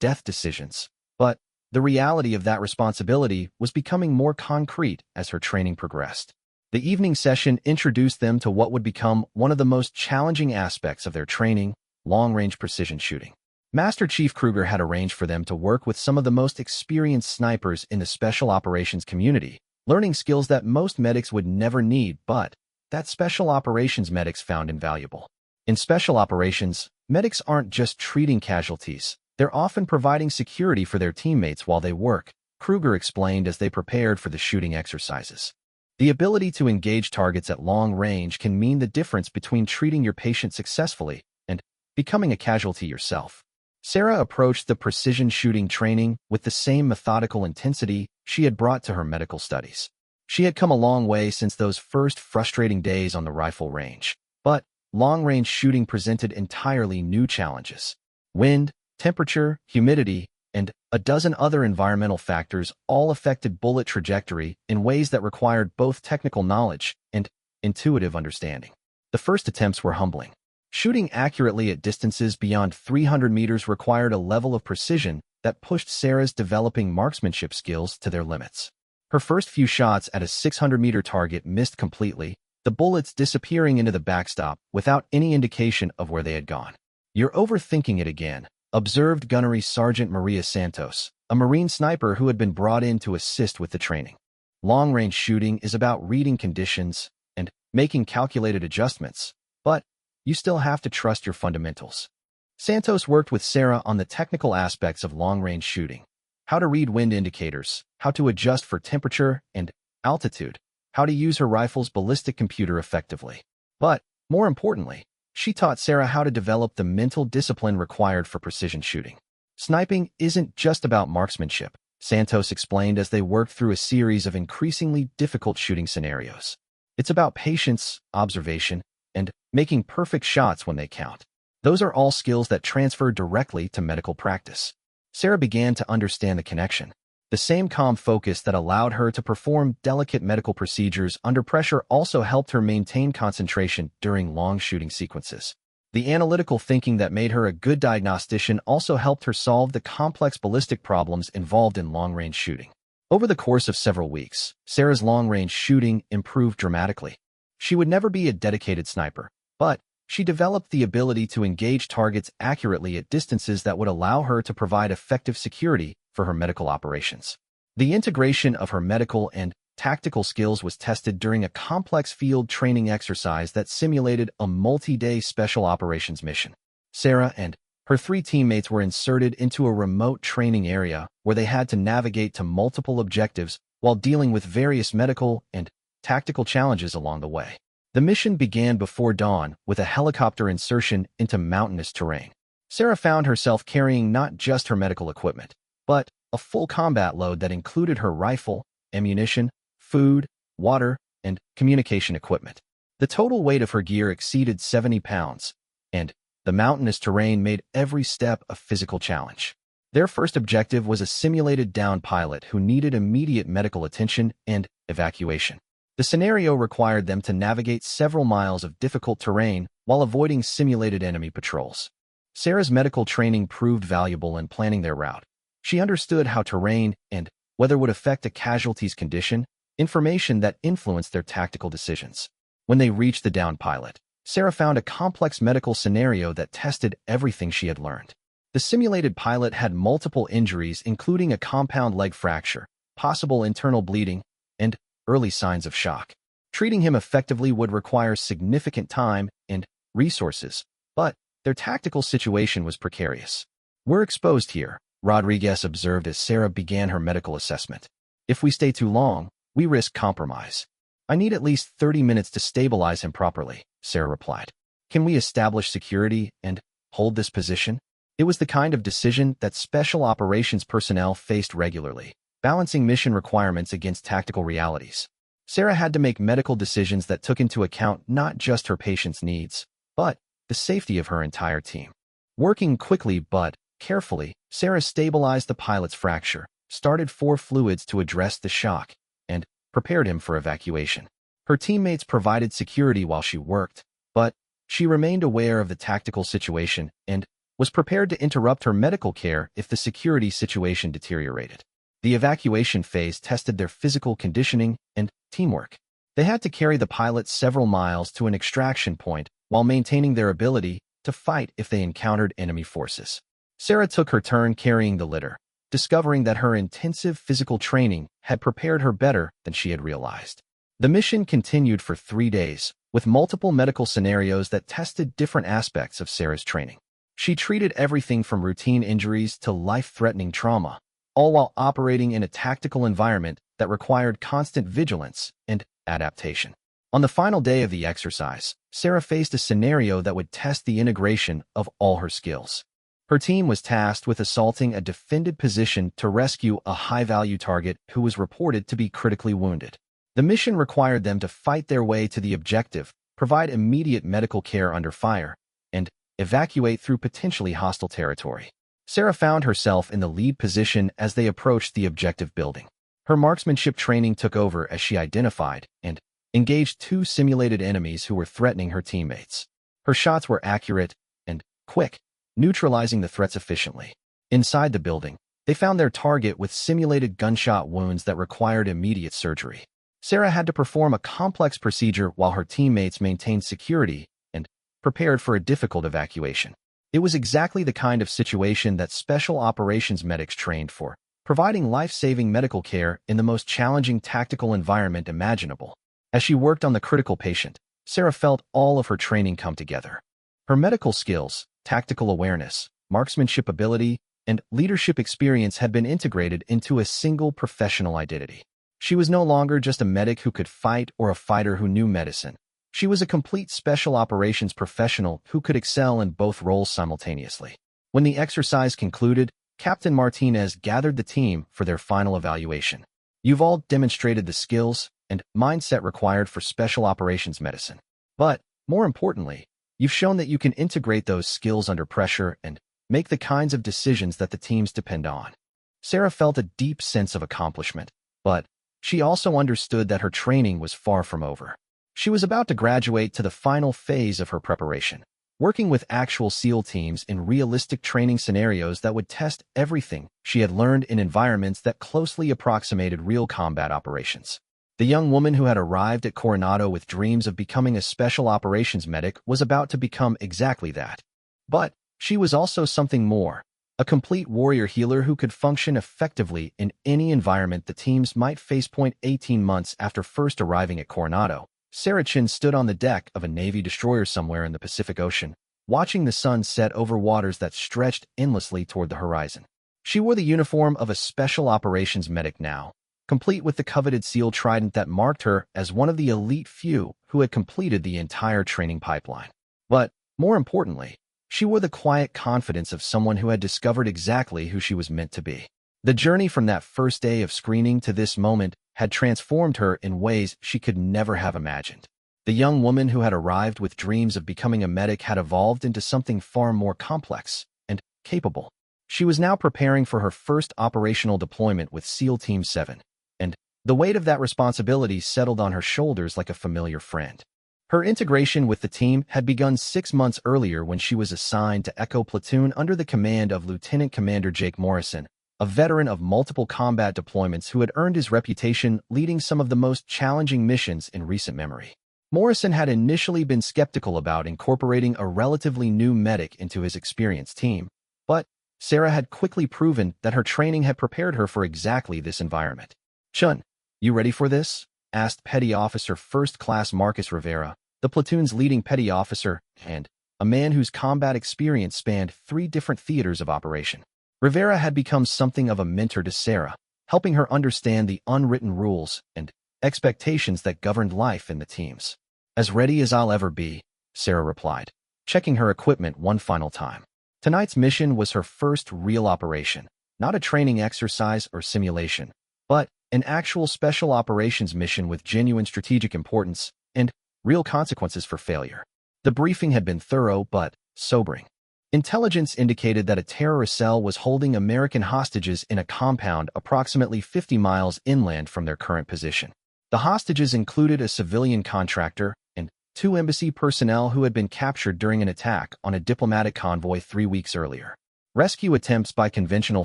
death decisions, but the reality of that responsibility was becoming more concrete as her training progressed. The evening session introduced them to what would become one of the most challenging aspects of their training: long-range precision shooting. Master Chief Kruger had arranged for them to work with some of the most experienced snipers in the special operations community, learning skills that most medics would never need but that special operations medics found invaluable. In special operations, medics aren't just treating casualties, they're often providing security for their teammates while they work, Kruger explained as they prepared for the shooting exercises. The ability to engage targets at long range can mean the difference between treating your patient successfully and becoming a casualty yourself. Sarah approached the precision shooting training with the same methodical intensity she had brought to her medical studies. She had come a long way since those first frustrating days on the rifle range, but long-range shooting presented entirely new challenges. Wind, temperature, humidity, and a dozen other environmental factors all affected bullet trajectory in ways that required both technical knowledge and intuitive understanding. The first attempts were humbling. Shooting accurately at distances beyond 300 meters required a level of precision that pushed Sarah's developing marksmanship skills to their limits. Her first few shots at a 600-meter target missed completely, the bullets disappearing into the backstop without any indication of where they had gone. "You're overthinking it again," observed Gunnery Sergeant Maria Santos, a Marine sniper who had been brought in to assist with the training. Long-range shooting is about reading conditions and making calculated adjustments, but you still have to trust your fundamentals. Santos worked with Sarah on the technical aspects of long-range shooting: how to read wind indicators, how to adjust for temperature and altitude, how to use her rifle's ballistic computer effectively. But, more importantly, she taught Sarah how to develop the mental discipline required for precision shooting. Sniping isn't just about marksmanship, Santos explained as they worked through a series of increasingly difficult shooting scenarios. It's about patience, observation, and making perfect shots when they count. Those are all skills that transfer directly to medical practice. Sarah began to understand the connection. The same calm focus that allowed her to perform delicate medical procedures under pressure also helped her maintain concentration during long shooting sequences. The analytical thinking that made her a good diagnostician also helped her solve the complex ballistic problems involved in long-range shooting. Over the course of several weeks, Sarah's long-range shooting improved dramatically. She would never be a dedicated sniper, but she developed the ability to engage targets accurately at distances that would allow her to provide effective security for her medical operations. The integration of her medical and tactical skills was tested during a complex field training exercise that simulated a multi-day special operations mission. Sarah and her 3 teammates were inserted into a remote training area where they had to navigate to multiple objectives while dealing with various medical and tactical challenges along the way. The mission began before dawn with a helicopter insertion into mountainous terrain. Sarah found herself carrying not just her medical equipment, but a full combat load that included her rifle, ammunition, food, water, and communication equipment. The total weight of her gear exceeded 70 pounds, and the mountainous terrain made every step a physical challenge. Their first objective was a simulated downed pilot who needed immediate medical attention and evacuation. The scenario required them to navigate several miles of difficult terrain while avoiding simulated enemy patrols. Sarah's medical training proved valuable in planning their route. She understood how terrain and weather would affect a casualty's condition, information that influenced their tactical decisions. When they reached the downed pilot, Sarah found a complex medical scenario that tested everything she had learned. The simulated pilot had multiple injuries, including a compound leg fracture, possible internal bleeding, and early signs of shock. Treating him effectively would require significant time and resources, but their tactical situation was precarious. "We're exposed here," Rodriguez observed as Sarah began her medical assessment. "If we stay too long, we risk compromise." "I need at least 30 minutes to stabilize him properly," Sarah replied. "Can we establish security and hold this position?" It was the kind of decision that special operations personnel faced regularly, balancing mission requirements against tactical realities. Sarah had to make medical decisions that took into account not just her patient's needs, but the safety of her entire team. Working quickly but carefully, Sarah stabilized the pilot's fracture, started 4 fluids to address the shock, and prepared him for evacuation. Her teammates provided security while she worked, but she remained aware of the tactical situation and was prepared to interrupt her medical care if the security situation deteriorated. The evacuation phase tested their physical conditioning and teamwork. They had to carry the pilot several miles to an extraction point while maintaining their ability to fight if they encountered enemy forces. Sarah took her turn carrying the litter, discovering that her intensive physical training had prepared her better than she had realized. The mission continued for 3 days, with multiple medical scenarios that tested different aspects of Sarah's training. She treated everything from routine injuries to life-threatening trauma, all while operating in a tactical environment that required constant vigilance and adaptation. On the final day of the exercise, Sarah faced a scenario that would test the integration of all her skills. Her team was tasked with assaulting a defended position to rescue a high-value target who was reported to be critically wounded. The mission required them to fight their way to the objective, provide immediate medical care under fire, and evacuate through potentially hostile territory. Sarah found herself in the lead position as they approached the objective building. Her marksmanship training took over as she identified and engaged 2 simulated enemies who were threatening her teammates. Her shots were accurate and quick, neutralizing the threats efficiently. Inside the building, they found their target with simulated gunshot wounds that required immediate surgery. Sarah had to perform a complex procedure while her teammates maintained security and prepared for a difficult evacuation. It was exactly the kind of situation that special operations medics trained for, providing life-saving medical care in the most challenging tactical environment imaginable. As she worked on the critical patient, Sarah felt all of her training come together. Her medical skills, tactical awareness, marksmanship ability, and leadership experience had been integrated into a single professional identity. She was no longer just a medic who could fight or a fighter who knew medicine. She was a complete special operations professional who could excel in both roles simultaneously. When the exercise concluded, Captain Martinez gathered the team for their final evaluation. You've all demonstrated the skills and mindset required for special operations medicine. But, more importantly, you've shown that you can integrate those skills under pressure and make the kinds of decisions that the teams depend on. Sarah felt a deep sense of accomplishment, but she also understood that her training was far from over. She was about to graduate to the final phase of her preparation, working with actual SEAL teams in realistic training scenarios that would test everything she had learned in environments that closely approximated real combat operations. The young woman who had arrived at Coronado with dreams of becoming a special operations medic was about to become exactly that. But she was also something more, a complete warrior healer who could function effectively in any environment the teams might face. 18 months after first arriving at Coronado, Sarah Chin stood on the deck of a Navy destroyer somewhere in the Pacific Ocean, watching the sun set over waters that stretched endlessly toward the horizon. She wore the uniform of a special operations medic now, complete with the coveted SEAL trident that marked her as one of the elite few who had completed the entire training pipeline. But, more importantly, she wore the quiet confidence of someone who had discovered exactly who she was meant to be. The journey from that first day of screening to this moment had transformed her in ways she could never have imagined. The young woman who had arrived with dreams of becoming a medic had evolved into something far more complex and capable. She was now preparing for her first operational deployment with SEAL Team 7, and the weight of that responsibility settled on her shoulders like a familiar friend. Her integration with the team had begun 6 months earlier when she was assigned to Echo Platoon under the command of Lieutenant Commander Jake Morrison, a veteran of multiple combat deployments who had earned his reputation leading some of the most challenging missions in recent memory. Morrison had initially been skeptical about incorporating a relatively new medic into his experienced team, but Sarah had quickly proven that her training had prepared her for exactly this environment. "Chun, you ready for this?" asked Petty Officer First Class Marcus Rivera, the platoon's leading petty officer and a man whose combat experience spanned 3 different theaters of operation. Rivera had become something of a mentor to Sarah, helping her understand the unwritten rules and expectations that governed life in the teams. "As ready as I'll ever be," Sarah replied, checking her equipment one final time. Tonight's mission was her first real operation, not a training exercise or simulation, but an actual special operations mission with genuine strategic importance and real consequences for failure. The briefing had been thorough but sobering. Intelligence indicated that a terrorist cell was holding American hostages in a compound approximately 50 miles inland from their current position. The hostages included a civilian contractor and 2 embassy personnel who had been captured during an attack on a diplomatic convoy 3 weeks earlier. Rescue attempts by conventional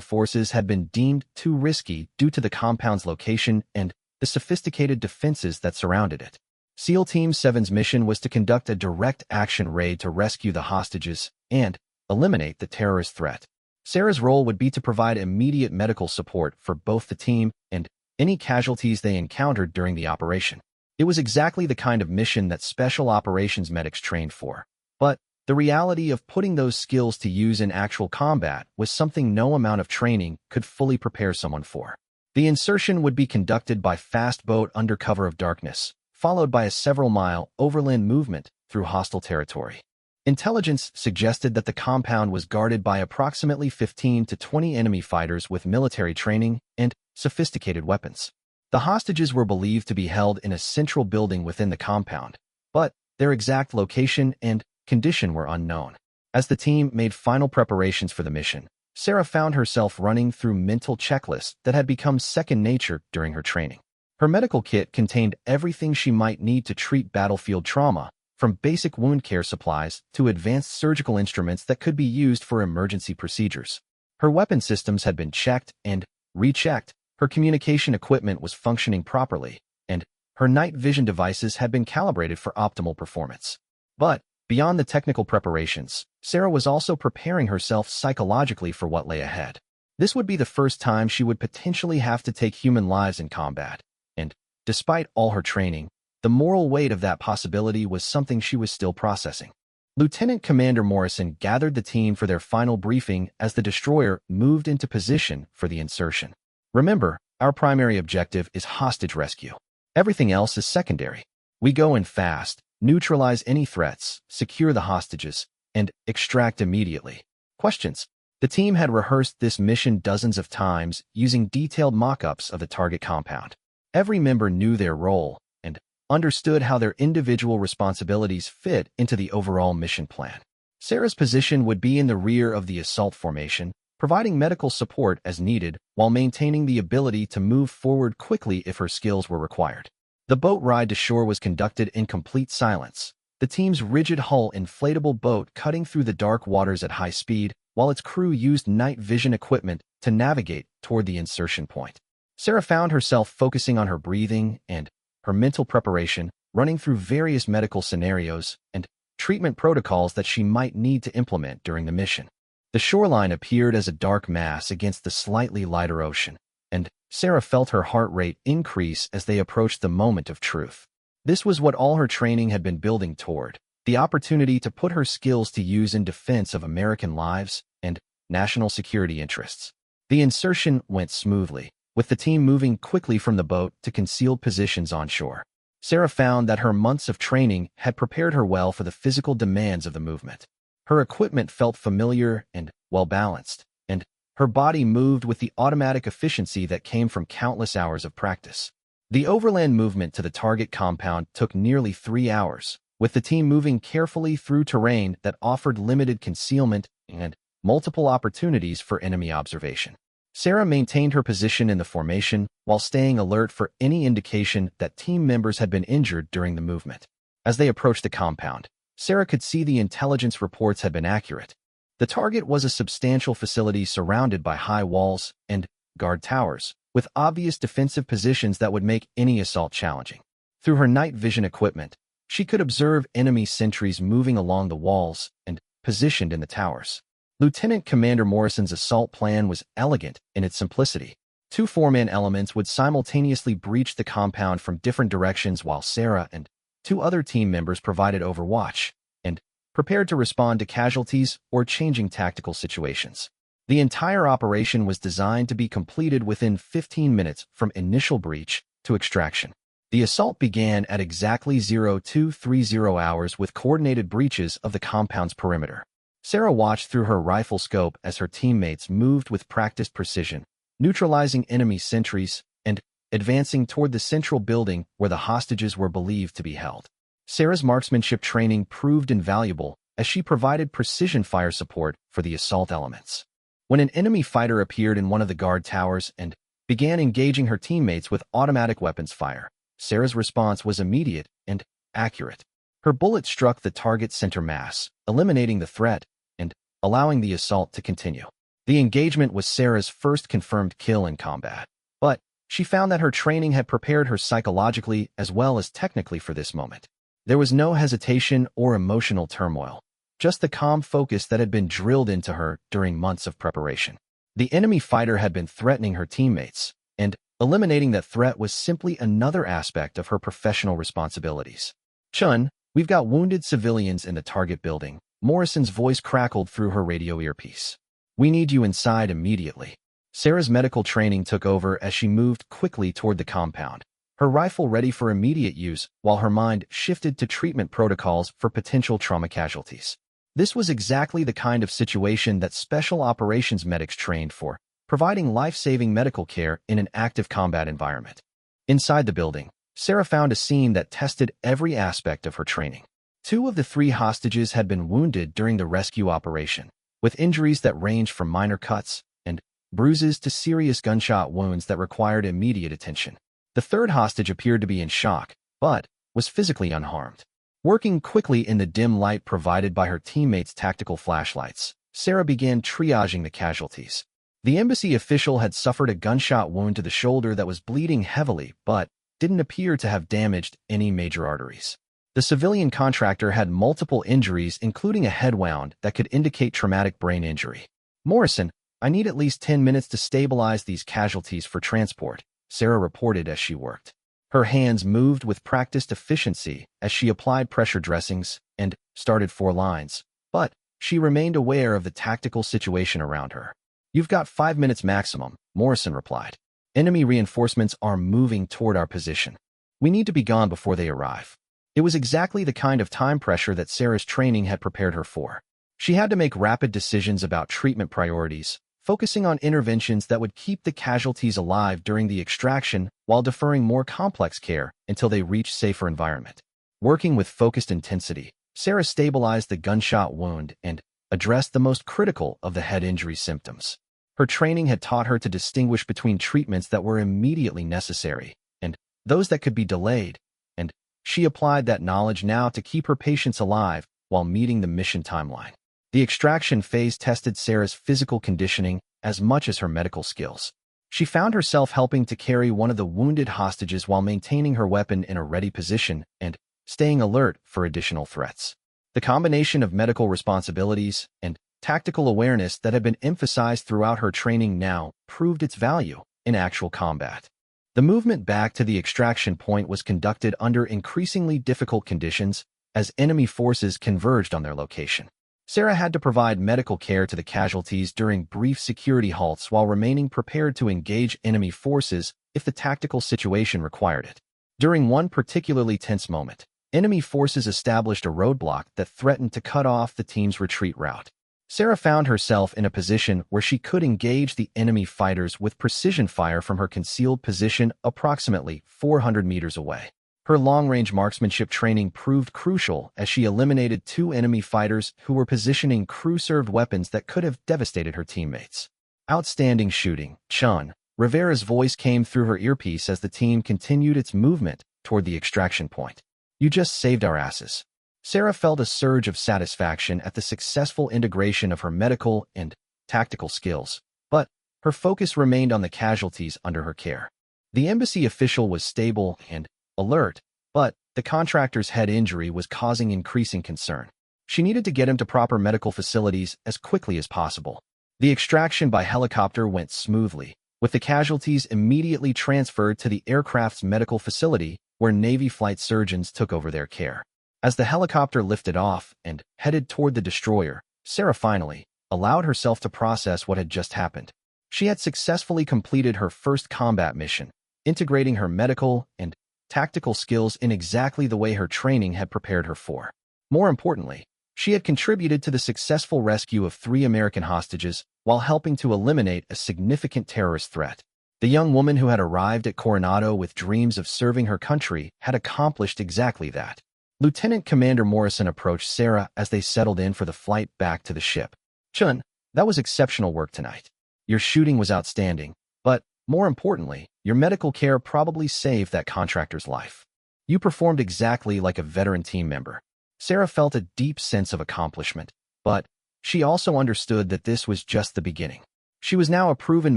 forces had been deemed too risky due to the compound's location and the sophisticated defenses that surrounded it. SEAL Team 7's mission was to conduct a direct action raid to rescue the hostages and eliminate the terrorist threat. Sarah's role would be to provide immediate medical support for both the team and any casualties they encountered during the operation. It was exactly the kind of mission that special operations medics trained for. But the reality of putting those skills to use in actual combat was something no amount of training could fully prepare someone for. The insertion would be conducted by fast boat under cover of darkness, followed by a several-mile overland movement through hostile territory. Intelligence suggested that the compound was guarded by approximately 15 to 20 enemy fighters with military training and sophisticated weapons. The hostages were believed to be held in a central building within the compound, but their exact location and condition were unknown. As the team made final preparations for the mission, Sarah found herself running through mental checklists that had become second nature during her training. Her medical kit contained everything she might need to treat battlefield trauma, from basic wound care supplies to advanced surgical instruments that could be used for emergency procedures. Her weapon systems had been checked and rechecked, her communication equipment was functioning properly, and her night vision devices had been calibrated for optimal performance. But beyond the technical preparations, Sarah was also preparing herself psychologically for what lay ahead. This would be the first time she would potentially have to take human lives in combat, and despite all her training, the moral weight of that possibility was something she was still processing. Lieutenant Commander Morrison gathered the team for their final briefing as the destroyer moved into position for the insertion. Remember, our primary objective is hostage rescue. Everything else is secondary. We go in fast, neutralize any threats, secure the hostages, and extract immediately. Questions. The team had rehearsed this mission dozens of times using detailed mock-ups of the target compound. Every member knew their role and understood how their individual responsibilities fit into the overall mission plan. Sarah's position would be in the rear of the assault formation, providing medical support as needed while maintaining the ability to move forward quickly if her skills were required. The boat ride to shore was conducted in complete silence, the team's rigid hull inflatable boat cutting through the dark waters at high speed, while its crew used night vision equipment to navigate toward the insertion point. Sarah found herself focusing on her breathing and her mental preparation, running through various medical scenarios and treatment protocols that she might need to implement during the mission. The shoreline appeared as a dark mass against the slightly lighter ocean, and Sarah felt her heart rate increase as they approached the moment of truth. This was what all her training had been building toward, the opportunity to put her skills to use in defense of American lives and national security interests. The insertion went smoothly, with the team moving quickly from the boat to concealed positions on shore. Sarah found that her months of training had prepared her well for the physical demands of the movement. Her equipment felt familiar and well-balanced, and her body moved with the automatic efficiency that came from countless hours of practice. The overland movement to the target compound took nearly 3 hours, with the team moving carefully through terrain that offered limited concealment and multiple opportunities for enemy observation. Sarah maintained her position in the formation while staying alert for any indication that team members had been injured during the movement. As they approached the compound, Sarah could see the intelligence reports had been accurate. The target was a substantial facility surrounded by high walls and guard towers, with obvious defensive positions that would make any assault challenging. Through her night vision equipment, she could observe enemy sentries moving along the walls and positioned in the towers. Lieutenant Commander Morrison's assault plan was elegant in its simplicity. 2 four-man elements would simultaneously breach the compound from different directions while Sarah and 2 other team members provided overwatch and prepared to respond to casualties or changing tactical situations. The entire operation was designed to be completed within 15 minutes from initial breach to extraction. The assault began at exactly 0230 hours with coordinated breaches of the compound's perimeter. Sarah watched through her rifle scope as her teammates moved with practiced precision, neutralizing enemy sentries and advancing toward the central building where the hostages were believed to be held. Sarah's marksmanship training proved invaluable as she provided precision fire support for the assault elements. When an enemy fighter appeared in one of the guard towers and began engaging her teammates with automatic weapons fire, Sarah's response was immediate and accurate. Her bullet struck the target's center mass, eliminating the threat and allowing the assault to continue. The engagement was Sarah's first confirmed kill in combat, but she found that her training had prepared her psychologically as well as technically for this moment. There was no hesitation or emotional turmoil, just the calm focus that had been drilled into her during months of preparation. The enemy fighter had been threatening her teammates, and eliminating that threat was simply another aspect of her professional responsibilities. "Chun, we've got wounded civilians in the target building," Morrison's voice crackled through her radio earpiece. "We need you inside immediately." Sarah's medical training took over as she moved quickly toward the compound, her rifle ready for immediate use while her mind shifted to treatment protocols for potential trauma casualties. This was exactly the kind of situation that special operations medics trained for, providing life-saving medical care in an active combat environment. Inside the building, Sarah found a scene that tested every aspect of her training. 2 of the 3 hostages had been wounded during the rescue operation, with injuries that ranged from minor cuts and bruises to serious gunshot wounds that required immediate attention. The 3rd hostage appeared to be in shock, but was physically unharmed. Working quickly in the dim light provided by her teammates' tactical flashlights, Sarah began triaging the casualties. The embassy official had suffered a gunshot wound to the shoulder that was bleeding heavily but didn't appear to have damaged any major arteries. The civilian contractor had multiple injuries, including a head wound that could indicate traumatic brain injury. "Morrison, I need at least 10 minutes to stabilize these casualties for transport," Sarah reported as she worked. Her hands moved with practiced efficiency as she applied pressure dressings and started 4 lines, but she remained aware of the tactical situation around her. "You've got 5 minutes maximum," Morrison replied. "Enemy reinforcements are moving toward our position. We need to be gone before they arrive." It was exactly the kind of time pressure that Sarah's training had prepared her for. She had to make rapid decisions about treatment priorities, focusing on interventions that would keep the casualties alive during the extraction while deferring more complex care until they reached safer environment. Working with focused intensity, Sarah stabilized the gunshot wound and addressed the most critical of the head injury symptoms. Her training had taught her to distinguish between treatments that were immediately necessary and those that could be delayed, and she applied that knowledge now to keep her patients alive while meeting the mission timeline. The extraction phase tested Sarah's physical conditioning as much as her medical skills. She found herself helping to carry one of the wounded hostages while maintaining her weapon in a ready position and staying alert for additional threats. The combination of medical responsibilities and tactical awareness that had been emphasized throughout her training now proved its value in actual combat. The movement back to the extraction point was conducted under increasingly difficult conditions as enemy forces converged on their location. Sarah had to provide medical care to the casualties during brief security halts while remaining prepared to engage enemy forces if the tactical situation required it. During one particularly tense moment, enemy forces established a roadblock that threatened to cut off the team's retreat route. Sarah found herself in a position where she could engage the enemy fighters with precision fire from her concealed position approximately 400 meters away. Her long-range marksmanship training proved crucial as she eliminated 2 enemy fighters who were positioning crew-served weapons that could have devastated her teammates. "Outstanding shooting, Chun," Rivera's voice came through her earpiece as the team continued its movement toward the extraction point. "You just saved our asses." Sarah felt a surge of satisfaction at the successful integration of her medical and tactical skills, but her focus remained on the casualties under her care. The embassy official was stable and alert, but the contractor's head injury was causing increasing concern. She needed to get him to proper medical facilities as quickly as possible. The extraction by helicopter went smoothly, with the casualties immediately transferred to the aircraft's medical facility where Navy flight surgeons took over their care. As the helicopter lifted off and headed toward the destroyer, Sarah finally allowed herself to process what had just happened. She had successfully completed her first combat mission, integrating her medical and tactical skills in exactly the way her training had prepared her for. More importantly, she had contributed to the successful rescue of 3 American hostages while helping to eliminate a significant terrorist threat. The young woman who had arrived at Coronado with dreams of serving her country had accomplished exactly that. Lieutenant Commander Morrison approached Sarah as they settled in for the flight back to the ship. Chun, that was exceptional work tonight. Your shooting was outstanding, but more importantly, your medical care probably saved that contractor's life. You performed exactly like a veteran team member. Sarah felt a deep sense of accomplishment, but she also understood that this was just the beginning. She was now a proven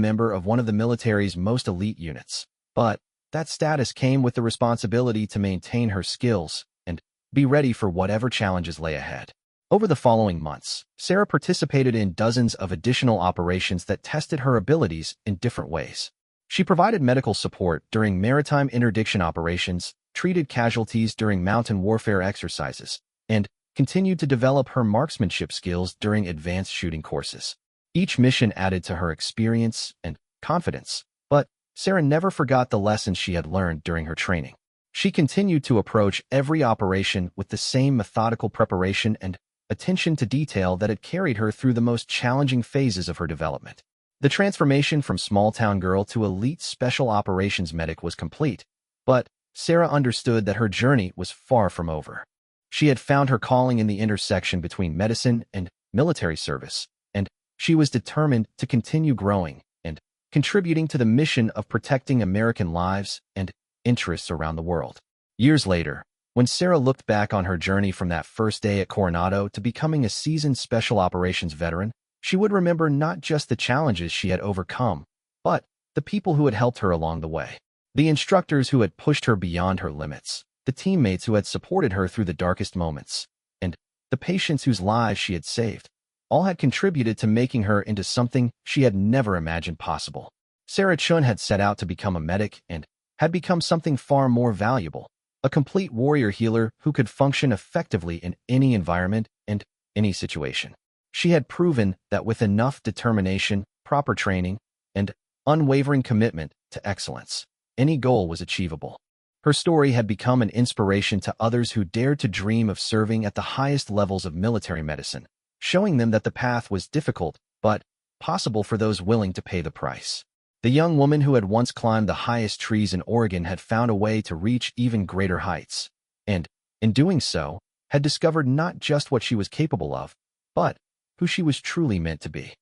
member of one of the military's most elite units, but that status came with the responsibility to maintain her skills and be ready for whatever challenges lay ahead. Over the following months, Sarah participated in dozens of additional operations that tested her abilities in different ways. She provided medical support during maritime interdiction operations, treated casualties during mountain warfare exercises, and continued to develop her marksmanship skills during advanced shooting courses. Each mission added to her experience and confidence, but Sarah never forgot the lessons she had learned during her training. She continued to approach every operation with the same methodical preparation and attention to detail that had carried her through the most challenging phases of her development. The transformation from small-town girl to elite special operations medic was complete, but Sarah understood that her journey was far from over. She had found her calling in the intersection between medicine and military service, and she was determined to continue growing and contributing to the mission of protecting American lives and interests around the world. Years later, when Sarah looked back on her journey from that first day at Coronado to becoming a seasoned special operations veteran, she would remember not just the challenges she had overcome, but the people who had helped her along the way. The instructors who had pushed her beyond her limits, the teammates who had supported her through the darkest moments, and the patients whose lives she had saved, all had contributed to making her into something she had never imagined possible. Sarah Chun had set out to become a medic and had become something far more valuable, a complete warrior healer who could function effectively in any environment and any situation. She had proven that with enough determination, proper training, and unwavering commitment to excellence, any goal was achievable. Her story had become an inspiration to others who dared to dream of serving at the highest levels of military medicine, showing them that the path was difficult but possible for those willing to pay the price. The young woman who had once climbed the highest trees in Oregon had found a way to reach even greater heights, and, in doing so, had discovered not just what she was capable of, but who she was truly meant to be.